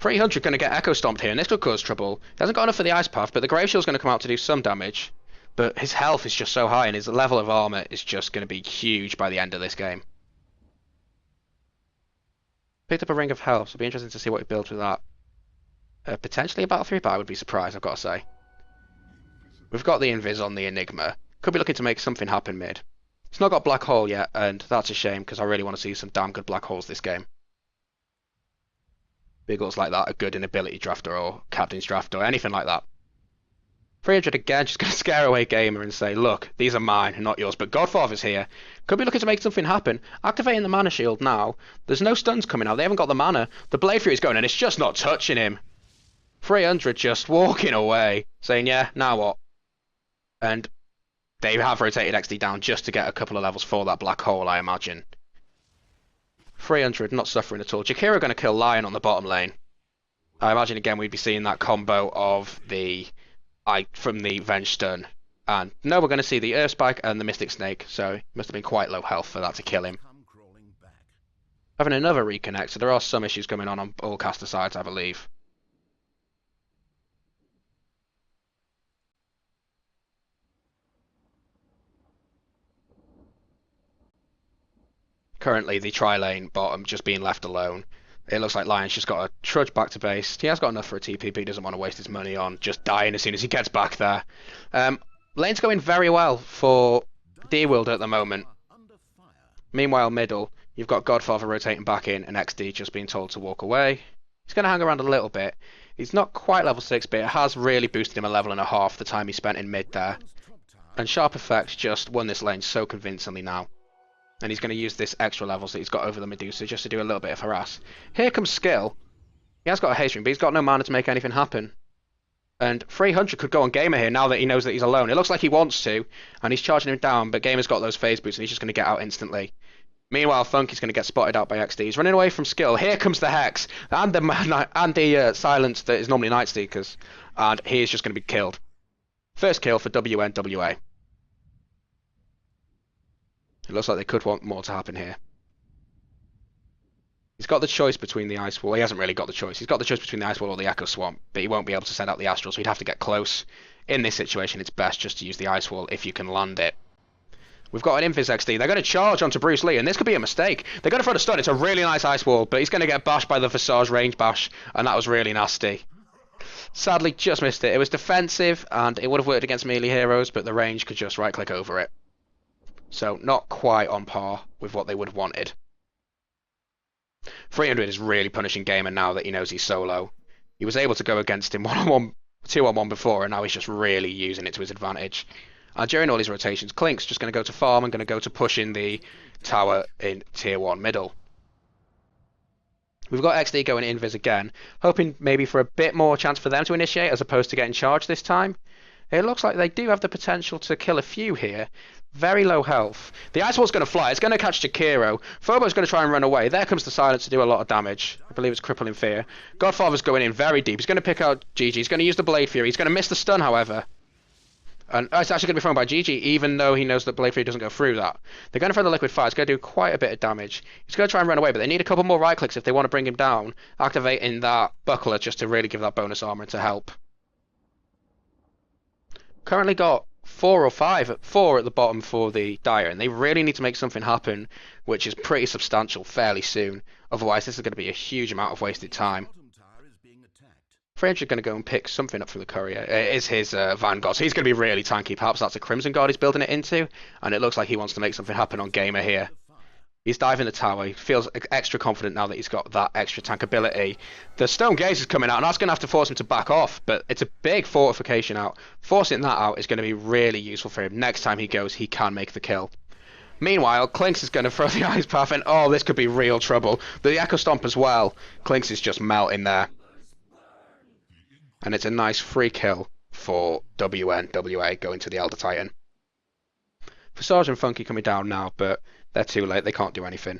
300 going to get Echo Stomped here, and this could cause trouble. He hasn't got enough for the Ice Path, but the Grave Shield's going to come out to do some damage. But his health is just so high, and his level of armor is just going to be huge by the end of this game. Picked up a Ring of Health, so it'll be interesting to see what he builds with that. Potentially a Battle 3, but I would be surprised, I've got to say. We've got the Invis on the Enigma. Could be looking to make something happen mid. It's not got Black Hole yet, and that's a shame, because I really want to see some damn good Black Holes this game. Biggles like that are good in Ability Drafter or Captain's Draft or anything like that. 300 again, just going to scare away Gamer and say, look, these are mine and not yours, but Godfather's here. Could be looking to make something happen. Activating the Mana Shield now. There's no stuns coming out, they haven't got the mana. The Blade Fury's going, and it's just not touching him. 300 just walking away, saying, yeah, now what? And they have rotated XD down just to get a couple of levels for that Black Hole, I imagine. 300 not suffering at all. Jakira going to kill Lion on the bottom lane. I imagine again we'd be seeing that combo of the from the Venge Stun. And no, we're going to see the Earth Spike and the Mystic Snake, so he must have been quite low health for that to kill him. Having another reconnect, so there are some issues going on all caster sides, I believe. Currently, the tri-lane bottom just being left alone. It looks like Lion's just got to trudge back to base. He has got enough for a TP, but he doesn't want to waste his money on just dying as soon as he gets back there. Lane's going very well for D-World at the moment. Meanwhile, middle, you've got Godfather rotating back in and XD just being told to walk away. He's going to hang around a little bit. He's not quite level 6, but it has really boosted him a level and a half the time he spent in mid there. And Sharp Effects just won this lane so convincingly now. And he's going to use this extra levels that he's got over the Medusa just to do a little bit of harass. Here comes Skill. He has got a haste ring, but he's got no mana to make anything happen. And 300 could go on Gamer here now that he knows that he's alone. It looks like he wants to, and he's charging him down, but Gamer's got those phase boots and he's just going to get out instantly. Meanwhile, Funky's going to get spotted out by XD. He's running away from Skill. Here comes the Hex and the Silence that is normally Night Seekers, and he is just going to be killed. First kill for WNWA. It looks like they could want more to happen here. He's got the choice between the Ice Wall. He hasn't really got the choice. He's got the choice between the Ice Wall or the Echo Swamp, but he won't be able to send out the Astral, so he'd have to get close. In this situation, it's best just to use the Ice Wall if you can land it. We've got an Invis XD. They're going to charge onto Bruce Lee, and this could be a mistake. They're going to throw the stun. It's a really nice Ice Wall, but he's going to get bashed by the Visage range bash, and that was really nasty. Sadly, just missed it. It was defensive, and it would have worked against melee heroes, but the range could just right-click over it. So, not quite on par with what they would have wanted. 300 is really punishing Gamer now that he knows he's solo. He was able to go against him 1-on-1, 2-on-1 before, and now he's just really using it to his advantage. And during all these rotations, Clink's just going to go to farm and going to go to pushing the tower in tier 1 middle. We've got XD going invis again, hoping maybe for a bit more chance for them to initiate as opposed to getting charged this time. It looks like they do have the potential to kill a few here. Very low health. The Ice Wall's going to fly. It's going to catch Jakiro. Phobo's going to try and run away. There comes the Silence to do a lot of damage. I believe it's Crippling Fear. Godfather's going in very deep. He's going to pick out GG. He's going to use the Blade Fury. He's going to miss the stun, however. And it's actually going to be thrown by GG, even though he knows that Blade Fury doesn't go through that. They're going to throw the Liquid Fire. It's going to do quite a bit of damage. He's going to try and run away, but they need a couple more right clicks if they want to bring him down, activating that Buckler just to really give that bonus armor to help. Currently got 4 or 5, 4 at the bottom for the Dire, and they really need to make something happen, which is pretty substantial fairly soon. Otherwise, this is going to be a huge amount of wasted time. 300 is going to go and pick something up from the courier. It is his Vanguard, so he's going to be really tanky. Perhaps that's a Crimson Guard he's building it into, and it looks like he wants to make something happen on Gamer here. He's diving the tower. He feels extra confident now that he's got that extra tank ability. The Stone Gaze is coming out, and that's going to have to force him to back off, but it's a big fortification out. Forcing that out is going to be really useful for him. Next time he goes, he can make the kill. Meanwhile, Clinks is going to throw the Ice Path, and oh, this could be real trouble. The Echo Stomp as well. Clinks is just melting there. And it's a nice free kill for WNWA going to the Elder Titan. Visage and Funky coming down now, but they're too late. They can't do anything.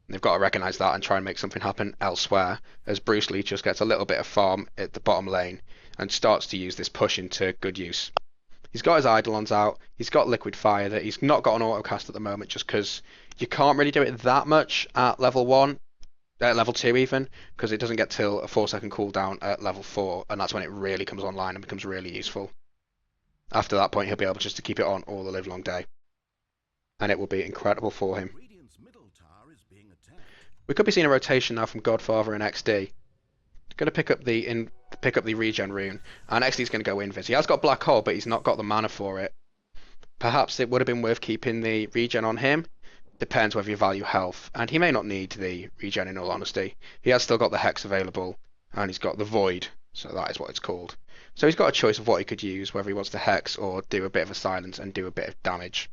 They've got to recognise that and try and make something happen elsewhere, as Bruce Lee just gets a little bit of farm at the bottom lane and starts to use this push into good use. He's got his Eidolons out. He's got Liquid Fire that he's not got an autocast at the moment just because you can't really do it that much at level 1. Level 2 even, because it doesn't get till a 4-second cooldown at level 4, and that's when it really comes online and becomes really useful. After that point, he'll be able just to keep it on all the live long day, and it will be incredible for him. We could be seeing a rotation now from Godfather and XD. Going to pick up the regen rune, and XD's going to go invis. He has got Black Hole, but he's not got the mana for it. Perhaps it would have been worth keeping the regen on him. Depends whether you value health, and he may not need the regen in all honesty. He has still got the Hex available, and he's got the Void, so that is what it's called. So he's got a choice of what he could use, whether he wants to Hex or do a bit of a silence and do a bit of damage.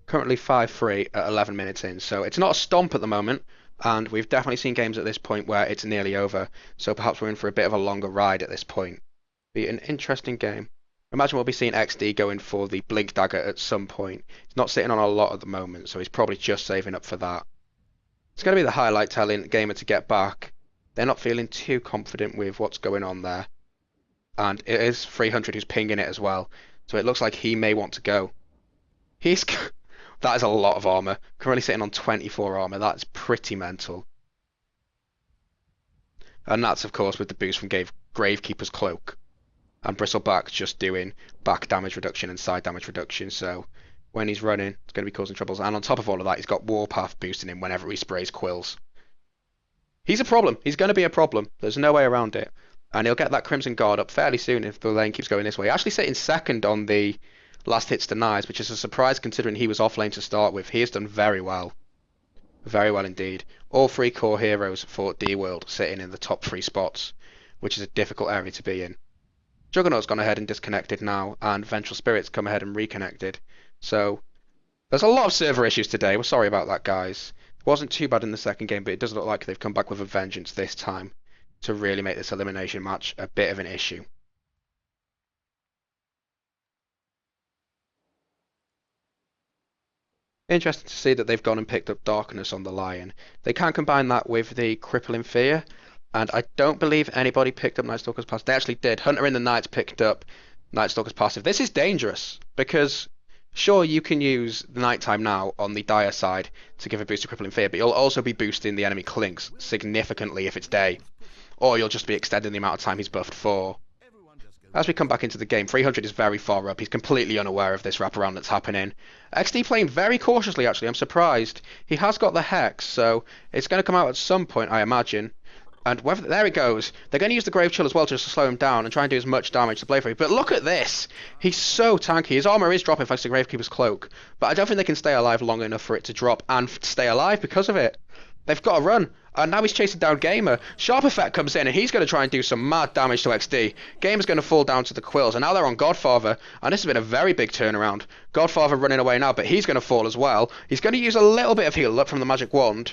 Currently 5-3 at 11 minutes in, so it's not a stomp at the moment, and we've definitely seen games at this point where it's nearly over, so perhaps we're in for a bit of a longer ride at this point. Be an interesting game. Imagine we'll be seeing XD going for the Blink Dagger at some point. He's not sitting on a lot at the moment, so he's probably just saving up for that. It's going to be the highlight telling Gamer to get back. They're not feeling too confident with what's going on there. And it is 300 who's pinging it as well, so it looks like he may want to go. That is a lot of armor. Currently sitting on 24 armor. That's pretty mental. And that's, of course, with the boost from Gravekeeper's Cloak. And Bristleback just doing back damage reduction and side damage reduction, so when he's running, it's going to be causing troubles. And on top of all of that, he's got Warpath boosting him whenever he sprays Quills. He's a problem. He's going to be a problem. There's no way around it. And he'll get that Crimson Guard up fairly soon if the lane keeps going this way. Actually sitting second on the last hits denies, which is a surprise considering he was off lane to start with. He has done very well. Very well indeed. All 3 core heroes for D-World sitting in the top 3 spots, which is a difficult area to be in. Juggernaut's gone ahead and disconnected now, and Vengeful Spirit's come ahead and reconnected. So, there's a lot of server issues today. We're sorry about that, guys. It wasn't too bad in the second game, but it does look like they've come back with a vengeance this time to really make this elimination match a bit of an issue. Interesting to see that they've gone and picked up Darkness on the Lion. They can combine that with the Crippling Fear, and I don't believe anybody picked up Night Stalker's Passive. They actually did. Hunter in the Night picked up Night Stalker's Passive. This is dangerous, because Sure, you can use the nighttime now on the dire side to give a boost to crippling fear, but you'll also be boosting the enemy clinks significantly if it's day, or you'll just be extending the amount of time he's buffed for. As we come back into the game, 300 is very far up. He's completely unaware of this wraparound that's happening. XD playing very cautiously, actually. I'm surprised. He has got the Hex, so it's going to come out at some point, I imagine. And whether there it goes. They're going to use the Grave Chill as well just to slow him down and try and do as much damage to play for. But look at this! He's so tanky. His armor is dropping thanks to Gravekeeper's Cloak, but I don't think they can stay alive long enough for it to drop and stay alive because of it. They've got to run. And now he's chasing down Gamer. Sharp Effect comes in and he's going to try and do some mad damage to XD. Gamer's going to fall down to the Quills. And now they're on Godfather. And this has been a very big turnaround. Godfather running away now, but he's going to fall as well. He's going to use a little bit of heal up from the Magic Wand.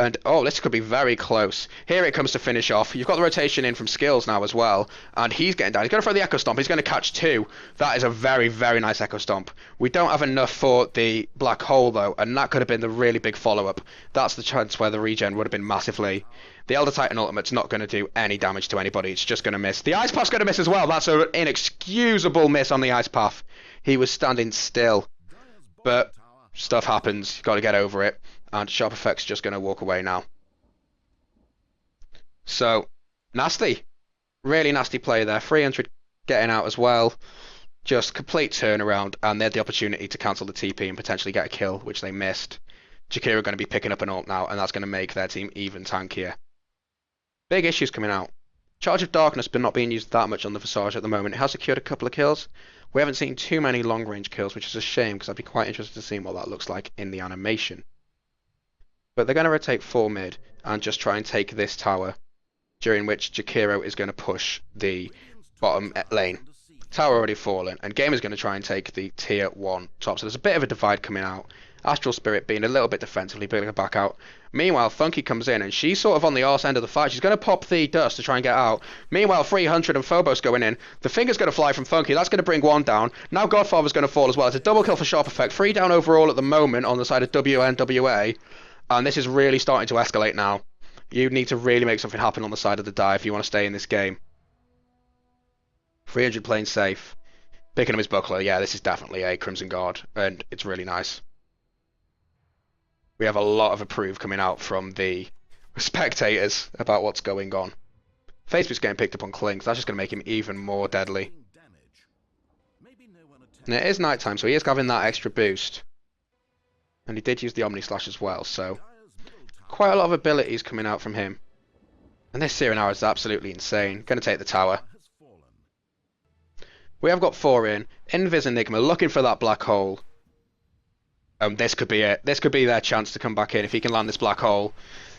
And, oh, this could be very close. Here it comes to finish off. You've got the rotation in from skills now as well. And he's getting down. He's going to throw the Echo Stomp. He's going to catch 2. That is a very, very nice Echo Stomp. We don't have enough for the Black Hole, though. And that could have been the really big follow-up. That's the chance where the regen would have been massively. The Elder Titan Ultimate's not going to do any damage to anybody. It's just going to miss. The Ice Path's going to miss as well. That's an inexcusable miss on the Ice Path. He was standing still. But stuff happens. You've got to get over it. And Sharp Effect's just going to walk away now. So, nasty. Really nasty play there. 300 getting out as well. Just complete turnaround. And they had the opportunity to cancel the TP and potentially get a kill, which they missed. Jakiro going to be picking up an ult now, and that's going to make their team even tankier. Big issues coming out. Charge of Darkness but not being used that much on the Visage at the moment. It has secured a couple of kills. We haven't seen too many long-range kills, which is a shame, because I'd be quite interested to see what that looks like in the animation. But they're going to rotate 4 mid and just try and take this tower, during which Jakiro is going to push the bottom lane. Tower already fallen, and Gamer's going to try and take the tier 1 top. So there's a bit of a divide coming out. Astral Spirit being a little bit defensively, building her back out. Meanwhile, Funky comes in, and she's sort of on the arse end of the fight. She's going to pop the dust to try and get out. Meanwhile, 300 and Phobos going in. The finger's going to fly from Funky. That's going to bring 1 down. Now Godfather's going to fall as well. It's a double kill for Sharp Effect. 3 down overall at the moment on the side of WNWA. And this is really starting to escalate now. You need to really make something happen on the side of the die if you want to stay in this game. 300 playing safe. Picking up his buckler. Yeah, this is definitely a Crimson Guard. And it's really nice. We have a lot of approve coming out from the spectators about what's going on. Facebook's getting picked up on Clinks. That's just going to make him even more deadly. And it is nighttime, so he is having that extra boost. And he did use the Omni Slash as well, so quite a lot of abilities coming out from him. And this Searing Arrow is absolutely insane. Going to take the tower. We have got 4 in. Invis Enigma looking for that black hole. This could be it. This could be their chance to come back in if he can land this black hole.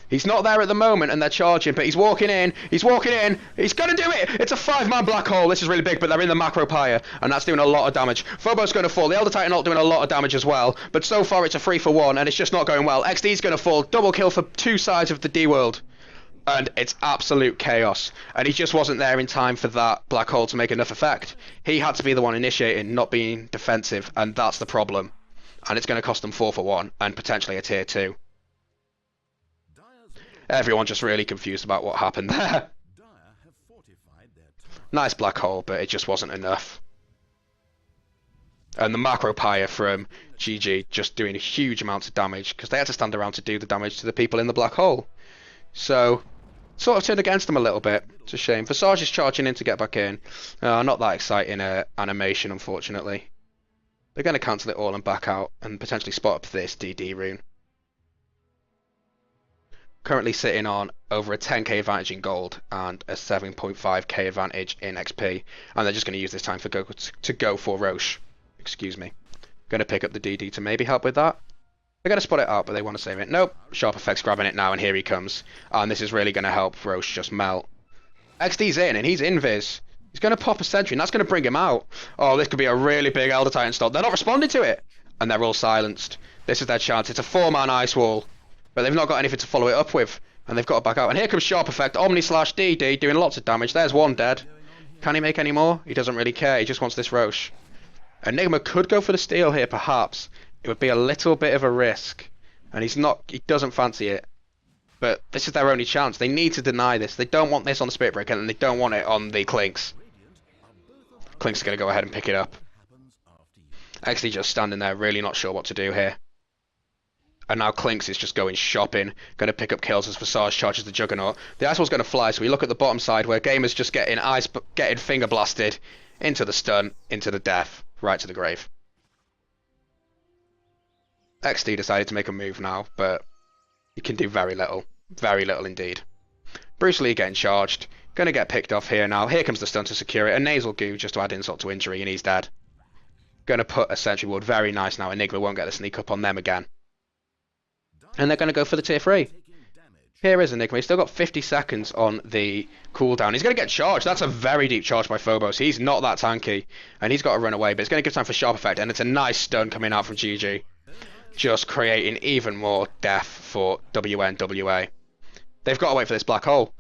He's not there at the moment and they're charging, but he's walking in. He's walking in. He's going to do it. It's a 5-man black hole. This is really big, but they're in the macro pyre, and that's doing a lot of damage. Phobos going to fall. The Elder Titan ult doing a lot of damage as well, but so far it's a 3-for-1, and it's just not going well. XD's going to fall. Double kill for 2 sides of the D world. And it's absolute chaos. And he just wasn't there in time for that black hole to make enough effect. He had to be the one initiating, not being defensive, and that's the problem. And it's going to cost them 4-for-1, and potentially a tier 2. Everyone just really confused about what happened there. Nice black hole, but it just wasn't enough. And the macro pyre from GG just doing a huge amount of damage, because they had to stand around to do the damage to the people in the black hole. So, sort of turned against them a little bit. It's a shame. Visage is charging in to get back in. Not that exciting animation, unfortunately. They're going to cancel it all and back out, and potentially spot up this DD rune. Currently sitting on over a 10k advantage in gold and a 7.5k advantage in XP, and they're just going to use this time to go for Roche. Excuse me. Going to pick up the DD to maybe help with that. They're going to spot it out, but they want to save it. Nope. Sharp Effect's grabbing it now, and here he comes. And this is really going to help Roche just melt. XD's in, and he's invis. He's going to pop a sentry, and that's going to bring him out. Oh, this could be a really big Elder Titan stop. They're not responding to it, and they're all silenced. This is their chance. It's a 4-man ice wall. But they've not got anything to follow it up with, and they've got to back out. And here comes Sharp Effect, Omni Slash DD, doing lots of damage. There's 1 dead. Can he make any more? He doesn't really care. He just wants this Roche. Enigma could go for the steal here, perhaps. It would be a little bit of a risk, and he doesn't fancy it. But this is their only chance. They need to deny this. They don't want this on the Spirit Breaker, and they don't want it on the Clinks. Clinks are going to go ahead and pick it up. XD just standing there, really not sure what to do here. And now Clinks is just going shopping, going to pick up kills as Visage charges the Juggernaut. The Ice Wall's going to fly, so we look at the bottom side where Gamer's just getting finger blasted into the stun, into the death, right to the grave. XD decided to make a move now, but he can do very little indeed. Bruce Lee getting charged, going to get picked off here now. Here comes the stun to secure it, a nasal goo just to add insult to injury, and he's dead. Going to put a sentry ward, very nice now. Enigma won't get the sneak up on them again. And they're going to go for the tier 3. Here is Enigma. He's still got 50 seconds on the cooldown. He's going to get charged. That's a very deep charge by Phobos. He's not that tanky. And he's got to run away. But it's going to give time for Sharp Effect. And it's a nice stun coming out from GG. Just creating even more death for WNWA. They've got to wait for this black hole.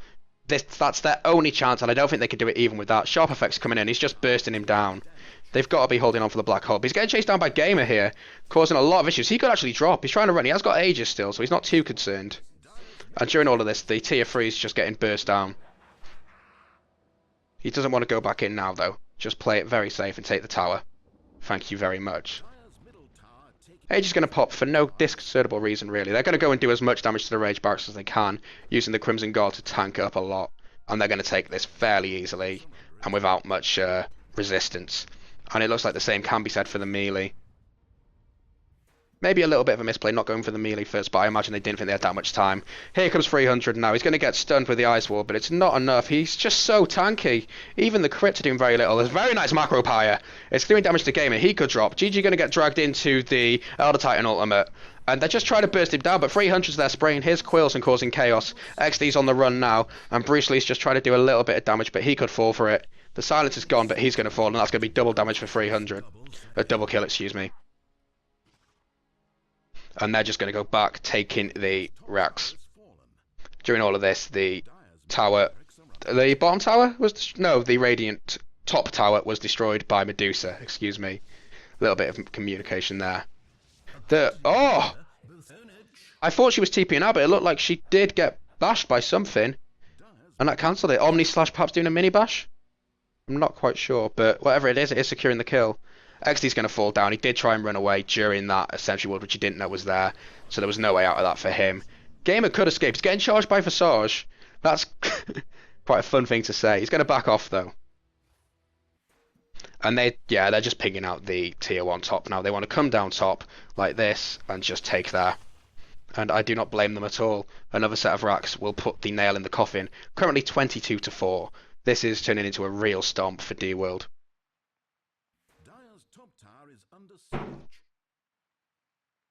That's their only chance. And I don't think they can do it even with that. Sharp Effect's coming in. He's just bursting him down. They've got to be holding on for the black hole. But he's getting chased down by Gamer here, causing a lot of issues. He could actually drop. He's trying to run. He has got Aegis still, so he's not too concerned. And during all of this, the tier 3 is just getting burst down. He doesn't want to go back in now, though. Just play it very safe and take the tower. Thank you very much. Aegis is going to pop for no discernible reason, really. They're going to go and do as much damage to the Rage Barracks as they can, using the Crimson Guard to tank up a lot. And they're going to take this fairly easily, and without much resistance. And it looks like the same can be said for the melee. Maybe a little bit of a misplay not going for the melee first, but I imagine they didn't think they had that much time. Here comes 300 now. He's going to get stunned with the Ice Wall, but it's not enough. He's just so tanky. Even the crits are doing very little. There's very nice macro pyre. It's doing damage to Gamer. He could drop. GG going to get dragged into the Elder Titan ultimate. And they're just trying to burst him down, but 300's there spraying his quills and causing chaos. XD's on the run now, and Bruce Lee's just trying to do a little bit of damage, but he could fall for it. The silence is gone, but he's going to fall, and that's going to be double damage for 300. A double kill, excuse me. And they're just going to go back, taking the racks. During all of this, the tower... The bottom tower was... No, the Radiant top tower was destroyed by Medusa, excuse me. A little bit of communication there. Oh! I thought she was TPing out, but it looked like she did get bashed by something. And that cancelled it. Omni slash perhaps doing a mini bash? I'm not quite sure, but whatever it is securing the kill. XD's going to fall down. He did try and run away during that Sentry Ward, which he didn't know was there, so there was no way out of that for him. Gamer could escape. He's getting charged by Visage. That's quite a fun thing to say. He's going to back off, though. And they're just pinging out the tier 1 top now. They want to come down top like this and just take there. And I do not blame them at all. Another set of racks will put the nail in the coffin. Currently 22-4. This is turning into a real stomp for D-World.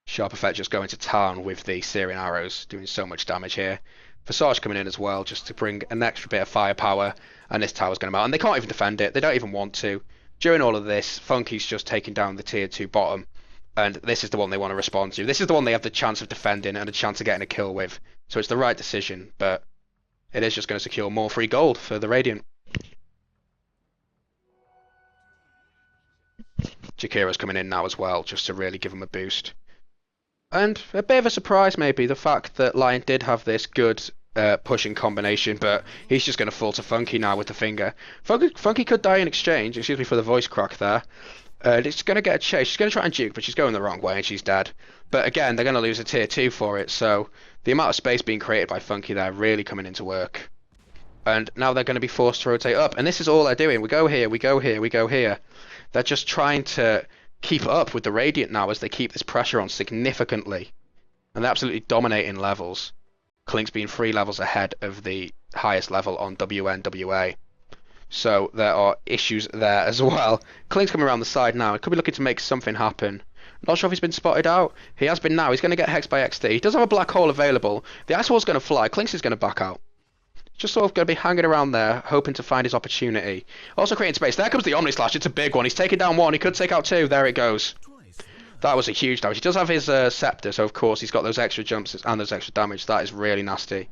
Sharp Effect just going to town with the Searing Arrows, doing so much damage here. Visage coming in as well, just to bring an extra bit of firepower, and this tower's going to melt. And they can't even defend it, they don't even want to. During all of this, Funky's just taking down the tier 2 bottom, and this is the one they want to respond to. This is the one they have the chance of defending and a chance of getting a kill with. So it's the right decision, but it is just going to secure more free gold for the Radiant. Jakira's coming in now as well, just to really give them a boost. And a bit of a surprise maybe, the fact that Lion did have this good pushing combination, but he's just going to fall to Funky now with the finger. Funky could die in exchange, excuse me for the voice crack there. It's going to get a chase. She's going to try and juke, but she's going the wrong way and she's dead. But again, they're going to lose a tier 2 for it, so the amount of space being created by Funky there really coming into work. And now they're going to be forced to rotate up, and this is all they're doing. We go here, we go here, we go here. They're just trying to keep up with the Radiant now as they keep this pressure on significantly. And they're absolutely dominating levels. Klink's being 3 levels ahead of the highest level on WNWA. So there are issues there as well. Klink's coming around the side now. He could be looking to make something happen. Not sure if he's been spotted out. He has been now. He's going to get hexed by XD. He does have a black hole available. The Ice Wall's going to fly. Klink's is going to back out. Just sort of going to be hanging around there, hoping to find his opportunity. Also creating space. There comes the Omni Slash. It's a big one. He's taken down 1. He could take out 2. There it goes. That was a huge damage. He does have his Scepter, so of course he's got those extra jumps and those extra damage. That is really nasty.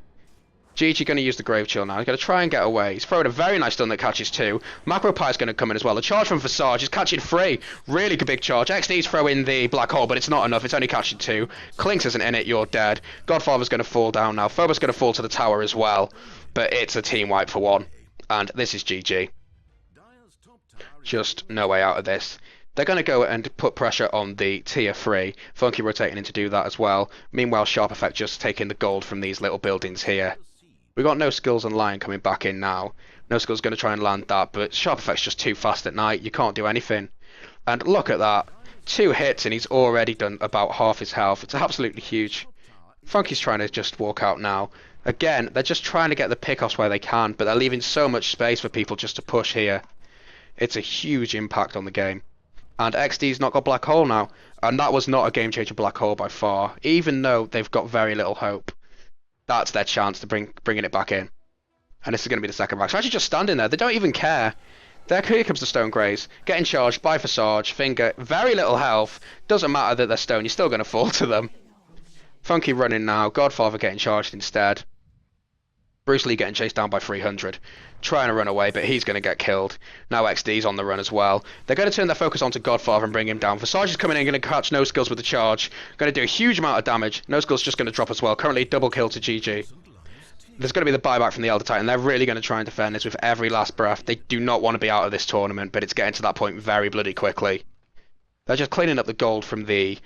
GG going to use the Grave Chill now. He's going to try and get away. He's throwing a very nice stun that catches 2. Macro Pie's going to come in as well. The charge from Visage is catching 3. Really big charge. XD's throwing the Black Hole, but it's not enough. It's only catching 2. Klinks isn't in it. You're dead. Godfather's going to fall down now. Phobos going to fall to the tower as well. But it's a team wipe for 1. And this is GG. Just no way out of this. They're going to go and put pressure on the tier 3. Funky rotating in to do that as well. Meanwhile, Sharp Effect just taking the gold from these little buildings here. We got No Skills and Lion coming back in now. No Skills going to try and land that, but Sharp Effect's just too fast at night. You can't do anything. And look at that. 2 hits and he's already done about half his health. It's absolutely huge. Funky's trying to just walk out now. Again, they're just trying to get the pickoffs where they can, but they're leaving so much space for people just to push here. It's a huge impact on the game. And XD's not got Black Hole now. And that was not a game-changer Black Hole by far. Even though they've got very little hope. That's their chance to bringing it back in. And this is going to be the second rack. So actually just standing there. They don't even care. Here comes the Stone Greys. Getting charged by Visage. Finger. Very little health. Doesn't matter that they're stone. You're still going to fall to them. Funky running now. Godfather getting charged instead. Bruce Lee getting chased down by 300. Trying to run away, but he's going to get killed. Now XD's on the run as well. They're going to turn their focus onto Godfather and bring him down. Visage is coming in, going to catch No Skills with the charge. Going to do a huge amount of damage. No Skills just going to drop as well. Currently double kill to GG. There's going to be the buyback from the Elder Titan. They're really going to try and defend this with every last breath. They do not want to be out of this tournament, but it's getting to that point very bloody quickly. They're just cleaning up the gold from the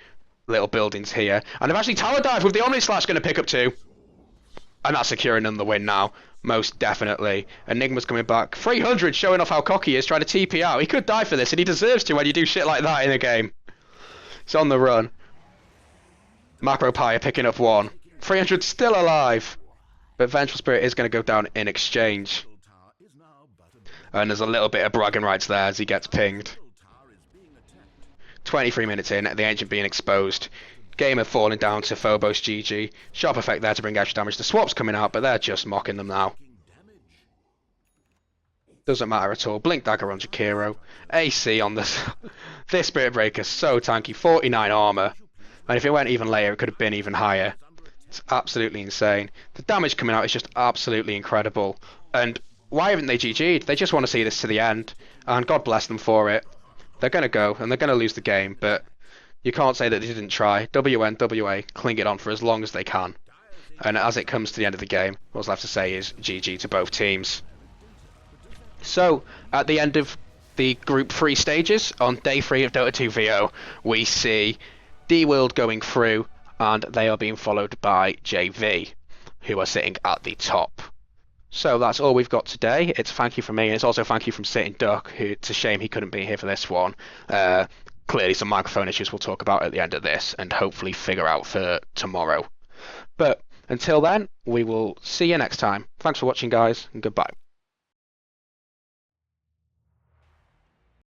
little buildings here. And they've actually tower dived with the Omni Slash going to pick up 2. And that's securing them the win now. Most definitely. Enigma's coming back. 300 showing off how cocky he is, trying to TP out. He could die for this, and he deserves to when you do shit like that in a game. He's on the run. Macro Pyre picking up 1. 300 still alive. But Vengeful Spirit is going to go down in exchange. And there's a little bit of bragging rights there as he gets pinged. 23 minutes in, the Ancient being exposed. Gamer falling down to Phobos GG. Sharp Effect there to bring extra damage. The swap's coming out, but they're just mocking them now. Doesn't matter at all. Blink Dagger on Jakiro. AC on this. This Spirit Breaker's so tanky. 49 armor. And if it went even later, it could have been even higher. It's absolutely insane. The damage coming out is just absolutely incredible. And why haven't they GG'd? They just want to see this to the end. And God bless them for it. They're going to go, and they're going to lose the game, but you can't say that they didn't try. WNWA cling it on for as long as they can. And as it comes to the end of the game, what's left to say is GG to both teams. So, at the end of the Group 3 stages, on Day 3 of DotA2VO, we see D-World going through, and they are being followed by JV, who are sitting at the top. So that's all we've got today. It's thank you from me, and it's also thank you from Sitting Duck, who it's a shame he couldn't be here for this one. Clearly some microphone issues we'll talk about at the end of this and hopefully figure out for tomorrow. But until then, we will see you next time. Thanks for watching, guys, and goodbye.